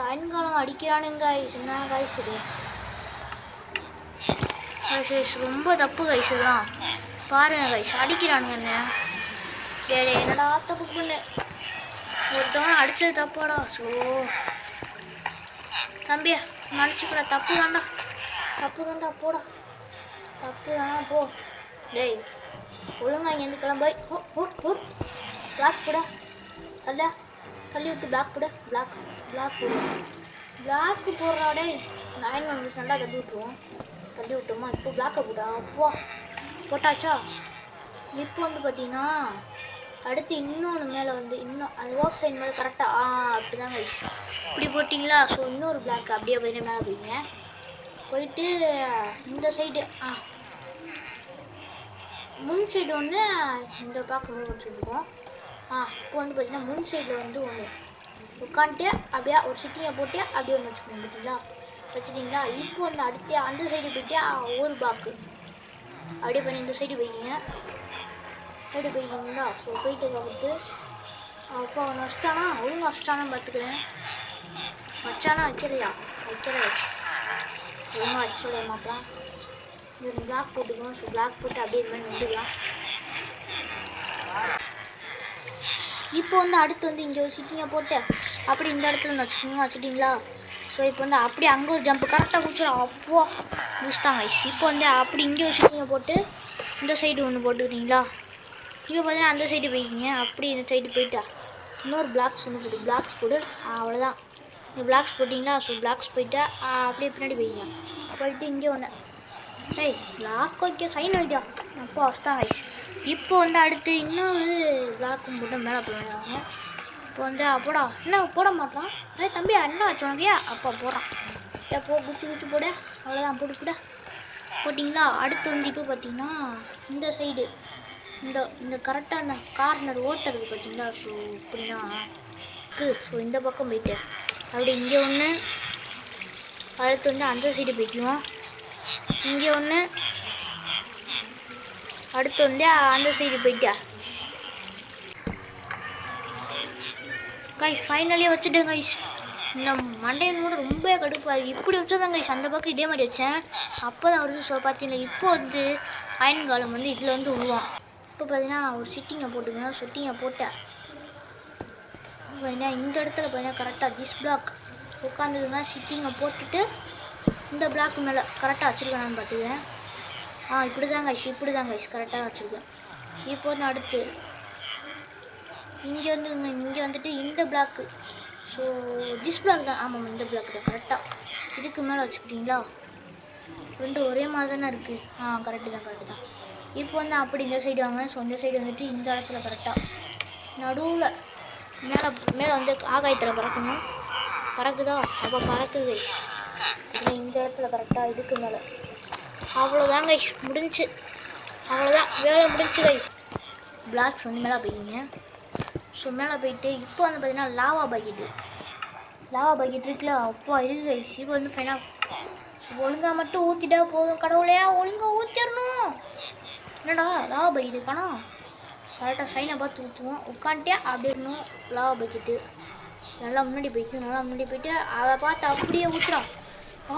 அயன்காலம் அடிக்கிறானுங்க கைஸ். என்ன கைஸ் இது கைஸ் ரொம்ப தப்பு கைஸ். இதெல்லாம் பாருங்க கைஸ் அடிக்கிறானுங்க என்ன. சரி என்னடா தப்பு பண்ணு. ஒருத்தவங்க அடித்தது தப்பாடா. ஸோ தம்பியா நினச்சிக்கூட தப்பு தாண்டா போடா. தப்பு தானா போ. டேய் ஒழுங்கா இங்கேருந்து கிளம்பு. போட் பிளாக்ஸ் போட தள்ளி விட்டு பிளாக் போட. பிளாக் போடுறாடே. அயன் வந்து நல்லா தள்ளி விட்டுருவோம். தள்ளி விட்டோமா இப்போ பிளாக்கை போட்டா அப்போ போட்டாச்சா. இப்போ வந்து பார்த்தீங்கன்னா அடுத்து இன்னொன்று மேலே வந்து இன்னும் அந்த ஒர்க் சைட் மேலே கரெக்டாக அப்படி தாங்க இப்படி போட்டிங்களா. ஸோ இன்னொரு பிளாக் அப்படியே போயிட்டு மேலே போய்ங்க. போயிட்டு இந்த சைடு முன் சைடு ஒன்று இந்த பார்க்கும்போது வச்சுருக்கோம். இப்போ வந்து பார்த்தீங்கன்னா முன் சைடில் வந்து ஒன்று உட்காந்துட்டு அப்படியே ஒரு சிட்டியை போட்டு அப்படியே ஒன்று வச்சுக்கணும் பார்த்தீங்களா. வச்சுட்டிங்களா. இப்போ வந்து அடுத்து அந்த சைடு போயிட்டு ஒரு பாக்கு அப்படியே பண்ணி இந்த சைடு போய்க்கிங்க. சைடு போய்க்கிங்களா. ஸோ போயிட்டு கவுத்து அப்போ அவன் வச்சிட்டானா ஒழுங்கு வச்சிட்டானான்னு பார்த்துக்கிறேன். வச்சானா வைக்கலையா வைக்கல ஒழுங்காக வச்சு சொல்ல மாட்டான். இது பிளாக் போட்டுக்கணும். ஸோ பிளாக் போட்டு அப்படியே இது மாதிரி நின்றுக்கலாம். இப்போ வந்து அடுத்து வந்து இங்கே ஒரு சிட்டிங்கை போட்டு அப்படி இந்த இடத்துல ஒன்று வச்சுக்கோங்க. வச்சுட்டிங்களா. ஸோ இப்போ வந்து அப்படியே அங்கே ஒரு ஜம்ப்பு கரெக்டாக குடிச்சிடும். அப்போ முடிச்சிட்டாங்க. இப்போ வந்து அப்படி இங்கே ஒரு சிட்டிங்கை போட்டு இந்த சைடு ஒன்று போட்டுக்கிட்டீங்களா. இப்போ பார்த்தீங்கன்னா அந்த சைடு போய்க்கிங்க. அப்படி இந்த சைடு போயிட்டா இன்னொரு பிளாக்ஸ் ஒன்று போட்டு பிளாக்ஸ் போட்டு அவ்வளோதான். நீங்கள் பிளாக்ஸ் போட்டிங்களா. ஸோ பிளாக்ஸ் போயிட்டா அப்படியே பின்னாடி போய்க்கிங்க. போயிட்டு இங்கே ஒன்று பிளாக் வைக்க சைன் வைக்கா அப்போ வச்சுட்டாங்க. இப்போ வந்து அடுத்து இன்னொரு பிளாக்கும் போட்டு மேலே போயிடுவாங்க. இப்போ வந்து அப்போடா என்ன போட மாட்டான். தம்பி என்ன வச்சு உனக்கியா அப்போ போடுறான். போ குச்சி குச்சி போட அவ்வளோதான் போட்டு கூட போட்டிங்களா. அடுத்து வந்து இப்போ பார்த்தீங்கன்னா இந்த சைடு இந்த கரெக்டாக அந்த கார்னர் ஓட்டுறது பார்த்தீங்களா. ஸோ இப்படின்னா ஸோ இந்த பக்கம் போயிட்டு அப்படி இங்கே ஒன்று அடுத்து வந்து அந்த சைடு போய்க்குவோம். இங்கே ஒன்று அடுத்து வந்து அந்த சைடு போயிட்டா கைஸ். ஃபைனலியே வச்சுட்டேன் கைஸ். இந்த மண்டையன் கூட ரொம்ப கடுப்பாக இருக்குது. இப்படி வச்சுருந்தாங்க கைஸ். அந்த பக்கம் இதே மாதிரி வச்சேன். அப்போ தான் வருது. ஸோ பார்த்தீங்கன்னா இப்போ வந்து அயன் காலம் வந்து இதில் வந்து விழுவான். இப்போ பார்த்தீங்கன்னா ஒரு சிட்டிங்கை போட்டுங்க. சிட்டிங்கை போட்டேன். பார்த்தீங்கன்னா இந்த இடத்துல பார்த்தீங்கன்னா கரெக்டாக திஸ் பிளாக் உட்காந்துதுன்னா சிட்டிங்கை போட்டுட்டு இந்த பிளாக் மேலே கரெக்டாக வச்சுருக்கேன் பார்த்துக்கிறேன். இப்படி தான் கைஸ் கரெக்டாக வச்சுருக்கேன். இப்போ வந்து அடுத்து இங்கே வந்துட்டு இந்த பிளாக்கு. ஸோ திஸ் பிளாக் தான். ஆமாம் இந்த பிளாக் தான் கரெக்டாக இதுக்கு மேலே வச்சுக்கிட்டீங்களா. ரெண்டு ஒரே மாதிரி தானே இருக்குது. கரெக்டு தான். இப்போ வந்து அப்படி இந்த சைடு வாங்க. ஸோ இந்த சைடு வந்துட்டு இந்த இடத்துல கரெக்டாக நடுவில் மேலே வந்து ஆகாயத்தில் பறக்கணும். பறக்குதா அப்போ பறக்குது. இந்த இடத்துல கரெக்டாக இதுக்கு மேலே அவ்வளோதான் கைஸ் முடிஞ்சு. அவ்வளோதான் வேலை முடிஞ்சு கைஸ். பிளாக்ஸ் வந்து மேலே போய்க்கிங்க. ஸோ மேலே போயிட்டு இப்போ வந்து பார்த்தீங்கன்னா லாவா பக்கெட் இருக்குல்ல அப்போ இருக்குது கைஸ். இப்போ வந்து ஃபைனாக ஒழுங்காக மட்டும் ஊற்றிட்டா போதும். கடவுளே ஒழுங்காக ஊற்றிடணும். என்னடா லாவா பக்கெட்டு காணோம். கரெக்டாக சைனை பார்த்து ஊற்றுவோம். உட்காந்துட்டே அப்படியே இருக்கணும். லாவா பக்கெட்டு நல்லா முன்னாடி போயிட்டு அதை பார்த்து அப்படியே ஊற்றுறோம்.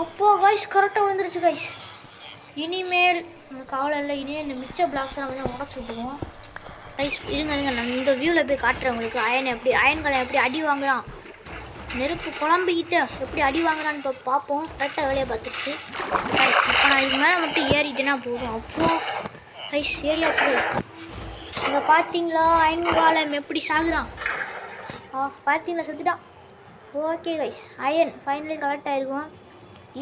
அப்போ கைஸ் கரெக்டாக வந்துடுச்சு கைஸ். இனிமேல் கவலை இல்லை. இனிமேல் இந்த மிச்ச பிளாக்ஸ்லாம் வந்து உடச்சி விட்டுருவோம் கைஸ். இருங்க நான் இந்த வியூவில் போய் காட்டுறேன் உங்களுக்கு. அயன்காலம் எப்படி அடி வாங்குறான். நெருப்பு குழம்பிக்கிட்டு எப்படி அடி வாங்குறான்னு இப்போ பார்ப்போம். கரெக்டாக வேலையை பார்த்துருச்சு கைஸ். இப்போ நான் இது மேலே மட்டும் ஏறிட்டேன்னா போதும். அப்போது கைஸ் ஏரியாச்சு கைஸ். இங்கே பார்த்தீங்களா அயன்காலம் எப்படி சாகுறான். பார்த்தீங்களா செத்துட்டான். Okay guys iron finally correct ஆகிருக்கும்.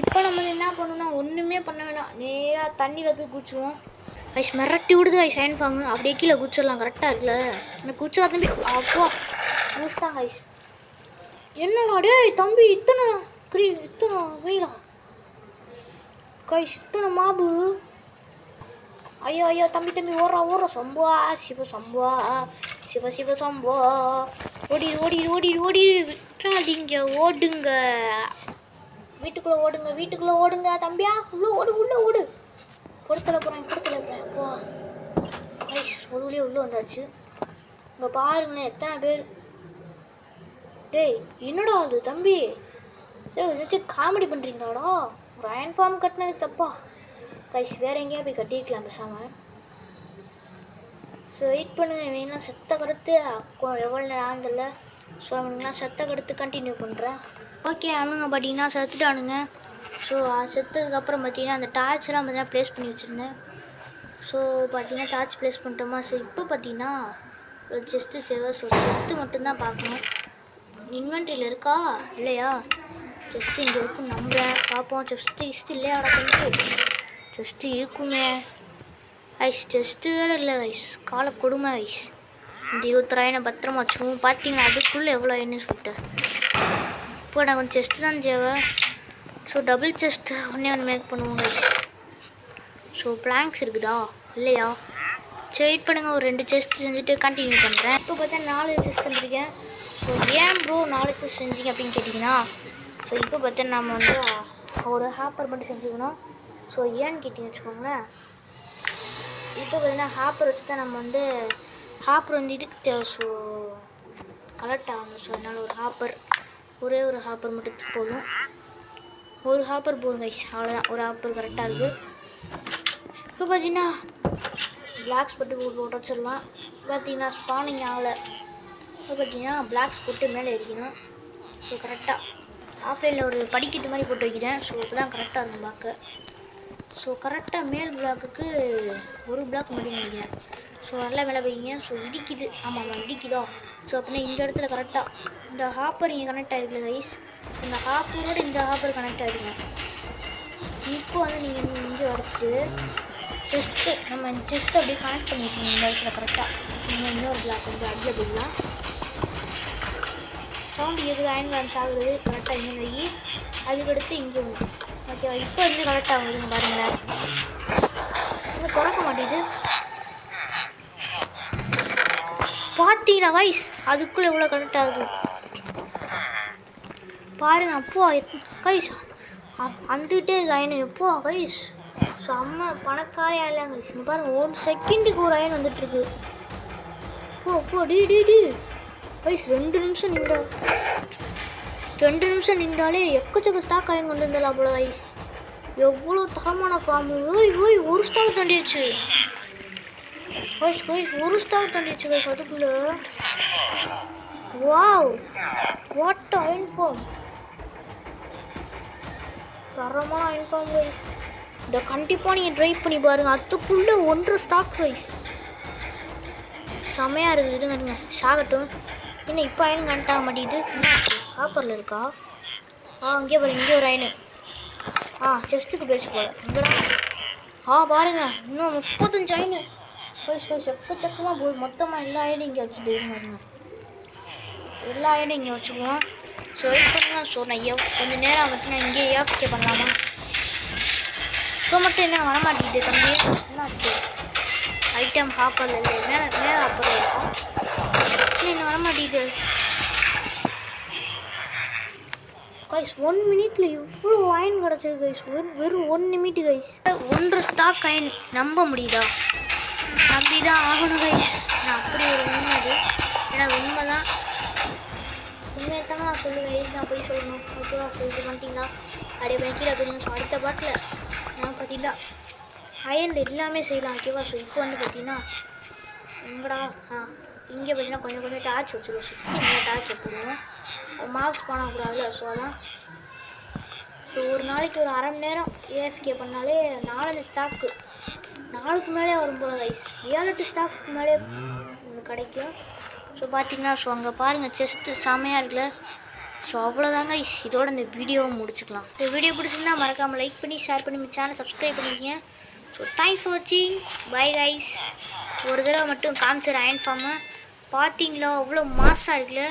இப்போ நம்ம என்ன பண்ணணும்னா ஒன்றுமே பண்ண வேணாம். நேராக தண்ணியில் போய் குச்சிடுவோம் கைஸ். மிரட்டி விடுது கைஸ் அயன் ஃபார்ம். அப்படியே கீழே குச்சிடலாம். கரெக்டாக இருக்குல்ல எனக்கு குச்சிடலாம் தம்பி. அப்போ முடிச்சிட்டாங்க கைஸ். என்னடா டே தம்பி இத்தனை வெயிலா கைஸ். இத்தனை மாபு. ஐயோ தம்பி ஓடுறா சம்புவா சிவ சம்புவா ஓடி விட்டுறாதீங்க. ஓடுங்க வீட்டுக்குள்ளே ஓடுங்க தம்பியா. உள்ளே ஓடு. கொடுத்தல போகிறேன். அப்போ கைஸ் ஒரு வழியாக உள்ளே வந்தாச்சு. இங்கே பாருங்களேன் எத்தனை பேர். டேய் என்னடா அது தம்பி ஏதாச்சும் காமெடி பண்ணுறீங்களாடா. ஒரு அயன் ஃபார்ம் கட்டினது தப்பா கைஸ். வேறு எங்கேயா போய் கட்டிக்கலாம் பேசாமல். ஸோ வெயிட் பண்ணுங்க. வேணாம் செத்த கருத்து எவ்வளோ நேரம் ஆகுதில்ல. ஸோ அவனுங்களாம் செத்த கருத்து கண்டினியூ பண்ணுறேன். ஓகே அவனுங்க பார்த்தீங்கன்னா செத்துட்டானுங்க. ஸோ செத்ததுக்கப்புறம் பார்த்தீங்கன்னா அந்த டார்ச்லாம் பார்த்தீங்கன்னா ப்ளேஸ் பண்ணி வச்சுருந்தேன். ஸோ பார்த்தீங்கன்னா டார்ச் ப்ளேஸ் பண்ணிட்டோமா. ஸோ இப்போ பார்த்தீங்கன்னா செஸ்ட்டு மட்டும்தான் பார்க்கணும். இன்வென்ட்ரியில் இருக்கா இல்லையா செஸ்ட்டு இங்கே இருக்கும் நம்புகிறேன். பார்ப்போம். செஸ்ட்டு இல்லையா அடக்கு. செஸ்ட்டு இருக்குமே ஐஸ். செஸ்ட்டு வேறு இல்லை ஐஸ். காலை கொடுமை ஐஸ். இந்த 20,000 பத்திரமா வச்சுக்குவோம். பார்த்தீங்கன்னா அதுக்குள்ளே எவ்வளோ ஆயிடுன்னு சொல்லிட்டு. இப்போ நான் கொஞ்சம் செஸ்ட்டு தான் தேவை. ஸோ டபுள் செஸ்ட்டு ஒன்று மேக் பண்ணுவோம் ஐஸ். ஸோ பிளாங்க்ஸ் இருக்குதா இல்லையா? சரி வெயிட் பண்ணுங்கள். ஒரு 2 செஸ்ட் செஞ்சுட்டு கண்டினியூ பண்ணுறேன். இப்போ பார்த்தா 4 செஸ்ட் செஞ்சுருக்கேன். ஸோ ஏன் ப்ரோ 4 செஸ்ட் செஞ்சீங்க அப்படின்னு கேட்டிங்கன்னா, ஸோ இப்போ பார்த்தா நம்ம வந்து ஒரு ஹாப்பர் மட்டும் செஞ்சுக்கணும். ஸோ ஏன்னு கேட்டிங்க வச்சுக்கோங்களேன். இப்போ பார்த்தீங்கன்னா ஹாப்பர் வச்சு தான் நம்ம வந்து ஹாப்பர் வந்து இதுக்கு தேவை. ஸோ கலெக்ட் ஆகணும். ஸோ அதனால் ஒரே ஒரு ஹாப்பர் மட்டும் போதும். ஒரு ஹாப்பர் போதும் கைஸ். அவ்வளோதான். ஒரு ஹாப்பர் கரெக்டாக இருக்குது. இப்போ பார்த்தீங்கன்னா பிளாக்ஸ் போட்டு வச்சிடலாம். பார்த்தீங்கன்னா ஸ்பானிங் ஆகலை. இப்போ பார்த்தீங்கன்னா பிளாக்ஸ் போட்டு மேலே இருக்கணும். ஸோ கரெக்டாக ஆஃப்லைனில் ஒரு படிக்கட்டு மாதிரி போட்டு வைக்கிறேன். ஸோ இப்போ தான் கரெக்டாக இருக்கும் பார்க்க. ஸோ கரெக்டாக மேல் பிளாக்குக்கு ஒரு பிளாக் மட்டும் நினைக்கிறேன். ஸோ நல்லா மேலே வைங்க. ஸோ இடிக்குது. ஆமாம் இடிக்குதோ. ஸோ அப்படின்னா இந்த இடத்துல கரெக்டாக இந்த ஹாப்பர் இங்கே கனெக்ட் ஆகிருக்குல்ல கைஸ். ஸோ இந்த ஹாப்பரோட இந்த ஹாப்பர் கனெக்ட் ஆகிருங்க. இப்போ வந்து நீங்கள் இங்கே வரைச்சிட்டு செஸ்ட்டு நம்ம செஸ்ட்டு அப்படியே கனெக்ட் பண்ணிக்கணும் இந்த இடத்துல கரெக்டாக. நீங்கள் இன்னொரு பிளாக் வந்து அடியில் போடலாம். சவுண்டு எது அயன் கிராம்ஸ் ஆகுறது கரெக்டாக இங்கே வை. அதுக்கடுத்து இங்கே வந்து ஓகேவா. இப்போ வந்து கரெக்டாக ஆகுதுங்க பாருங்களேன். இது திறக்க மாட்டேங்குது. பார்த்தீங்களா கைஸ் அதுக்குள்ளே எவ்வளோ கரெக்ட் ஆகுது பாருங்க. அப்போ கைஸ் வந்துக்கிட்டே இருக்கு அயன். எப்போ கைஸ் செம்ம பணக்காரே இல்லைங்க கைஸ். இங்கே பாருங்கள் 1 செகண்டுக்கு ஒரு அயன் வந்துட்டுருக்கு. அப்போ டி கைஸ் 2 நிமிஷம் நின்றாலே எக்கச்சக்க ஸ்டாக் அயன் கொண்டு வந்துடலாம் போல கைஸ். எவ்வளோ தரமான ஃபார்மு. ஓய் ஒரு ஸ்டாக் தாண்டிடுச்சு கைஸ். ஒரு ஸ்டாக் தாண்டிடுச்சு கைஸ் அதுக்குள்ளே. Wow what iron farm. தரமான அயன் ஃபார்ம் கைஸ். இதை கண்டிப்பாக நீங்கள் ட்ரை பண்ணி பாருங்கள். அதுக்குள்ளே 1 ஸ்டாக் கைஸ். செம்மையாக இருக்குது. இதுங்க ஷாகட்டும். என்ன இப்போ அயன் கனெக்ட் ஆக மாட்டேங்குது. ஹாப்பரில் இருக்கா? இங்கே பாருங்க. இங்கே ஒரு அயனு. செஸ்ட்டுக்கு பேச்சு போல இங்கடா. பாருங்கள் இன்னும் 35 அயனு கைஸ். எக்கச்சக்கமாக போய் மொத்தமாக எல்லா அயனும் இங்கே வச்சுட்டு பாருங்க. எல்லா அயனும் இங்கே வச்சுக்குவோம். ஸோ வெயிட் பண்ணுங்க. ஸோ நான் கொஞ்சம் நேரம் வந்துட்டு நான் இங்கே ஏஃப்கே பண்ணலாமா? இப்போ மட்டும் என்ன வரமாட்டேங்குது தம்பி. என்னாச்சு? ஐட்டம் ஹாப்பரில் இல்லை. மேலே ஹாப்பரில் இருக்கும். இன்னும் வரமாட்டேங்குது கைஸ். 1 மினிட்ல இவ்வளோ அயன் கிடச்சிருக்கு கைஸ். வெறும் 1 நிமிட்டு கைஸ். 1 ஸ்டாக் அயன் நம்ப முடியுதா? நம்பி தான் ஆகணும் கைஸ். நான் அப்படி ஒரு உண்மை அது. ஏன்னா உண்மை தான். உண்மையை தானே நான் சொல்லுவேன். எதுக்கு நான் போய் சொல்லணும்? ஓகேவா? சொல்லிட்டு பண்ணிட்டீங்களா? அப்படியே பண்ணி கீழே போயிருங்க. ஸோ அடுத்த பாட்டில் நான் பார்த்தீங்கன்னா அயனில் எல்லாமே செய்யலாம். ஓகேவா? ஸோ இப்போ வந்து பார்த்தீங்கன்னா எங்கடா இங்கே பார்த்தீங்கன்னா கொஞ்சம் டார்ச் வச்சுருவோம். சுற்றி இங்கே டார்ச் வச்சுருவோம். மார்க்ஸ் பண்ணக்கூடாதுல. ஸோ அதான். ஸோ ஒரு நாளைக்கு ஒரு அரை மணி நேரம் ஏஎஃப்கே பண்ணாலே 4 ஸ்டாக்கு 4க்கு மேலே வரும் போல கைஸ். 7-8 ஸ்டாக்கு மேலே கிடைக்கும். ஸோ பார்த்தீங்கன்னா ஸோ அங்கே பாருங்கள் செஸ்ட்டு செமையாக இருக்குல்ல. ஸோ அவ்வளோதாங்க கைஸ். இதோட இந்த வீடியோவை முடிச்சுக்கலாம். இந்த வீடியோ பிடிச்சிருந்தா மறக்காமல் லைக் பண்ணி ஷேர் பண்ணி சேனல் சப்ஸ்கிரைப் பண்ணிக்கங்க. ஸோ தேங்க்ஸ் ஃபார் வாட்சிங். Bye guys. ஒரு தடவை மட்டும் காமிச்சிட அயன் ஃபார்மை பார்த்தீங்களா? அவ்வளோ மாசாக இருக்குல்ல.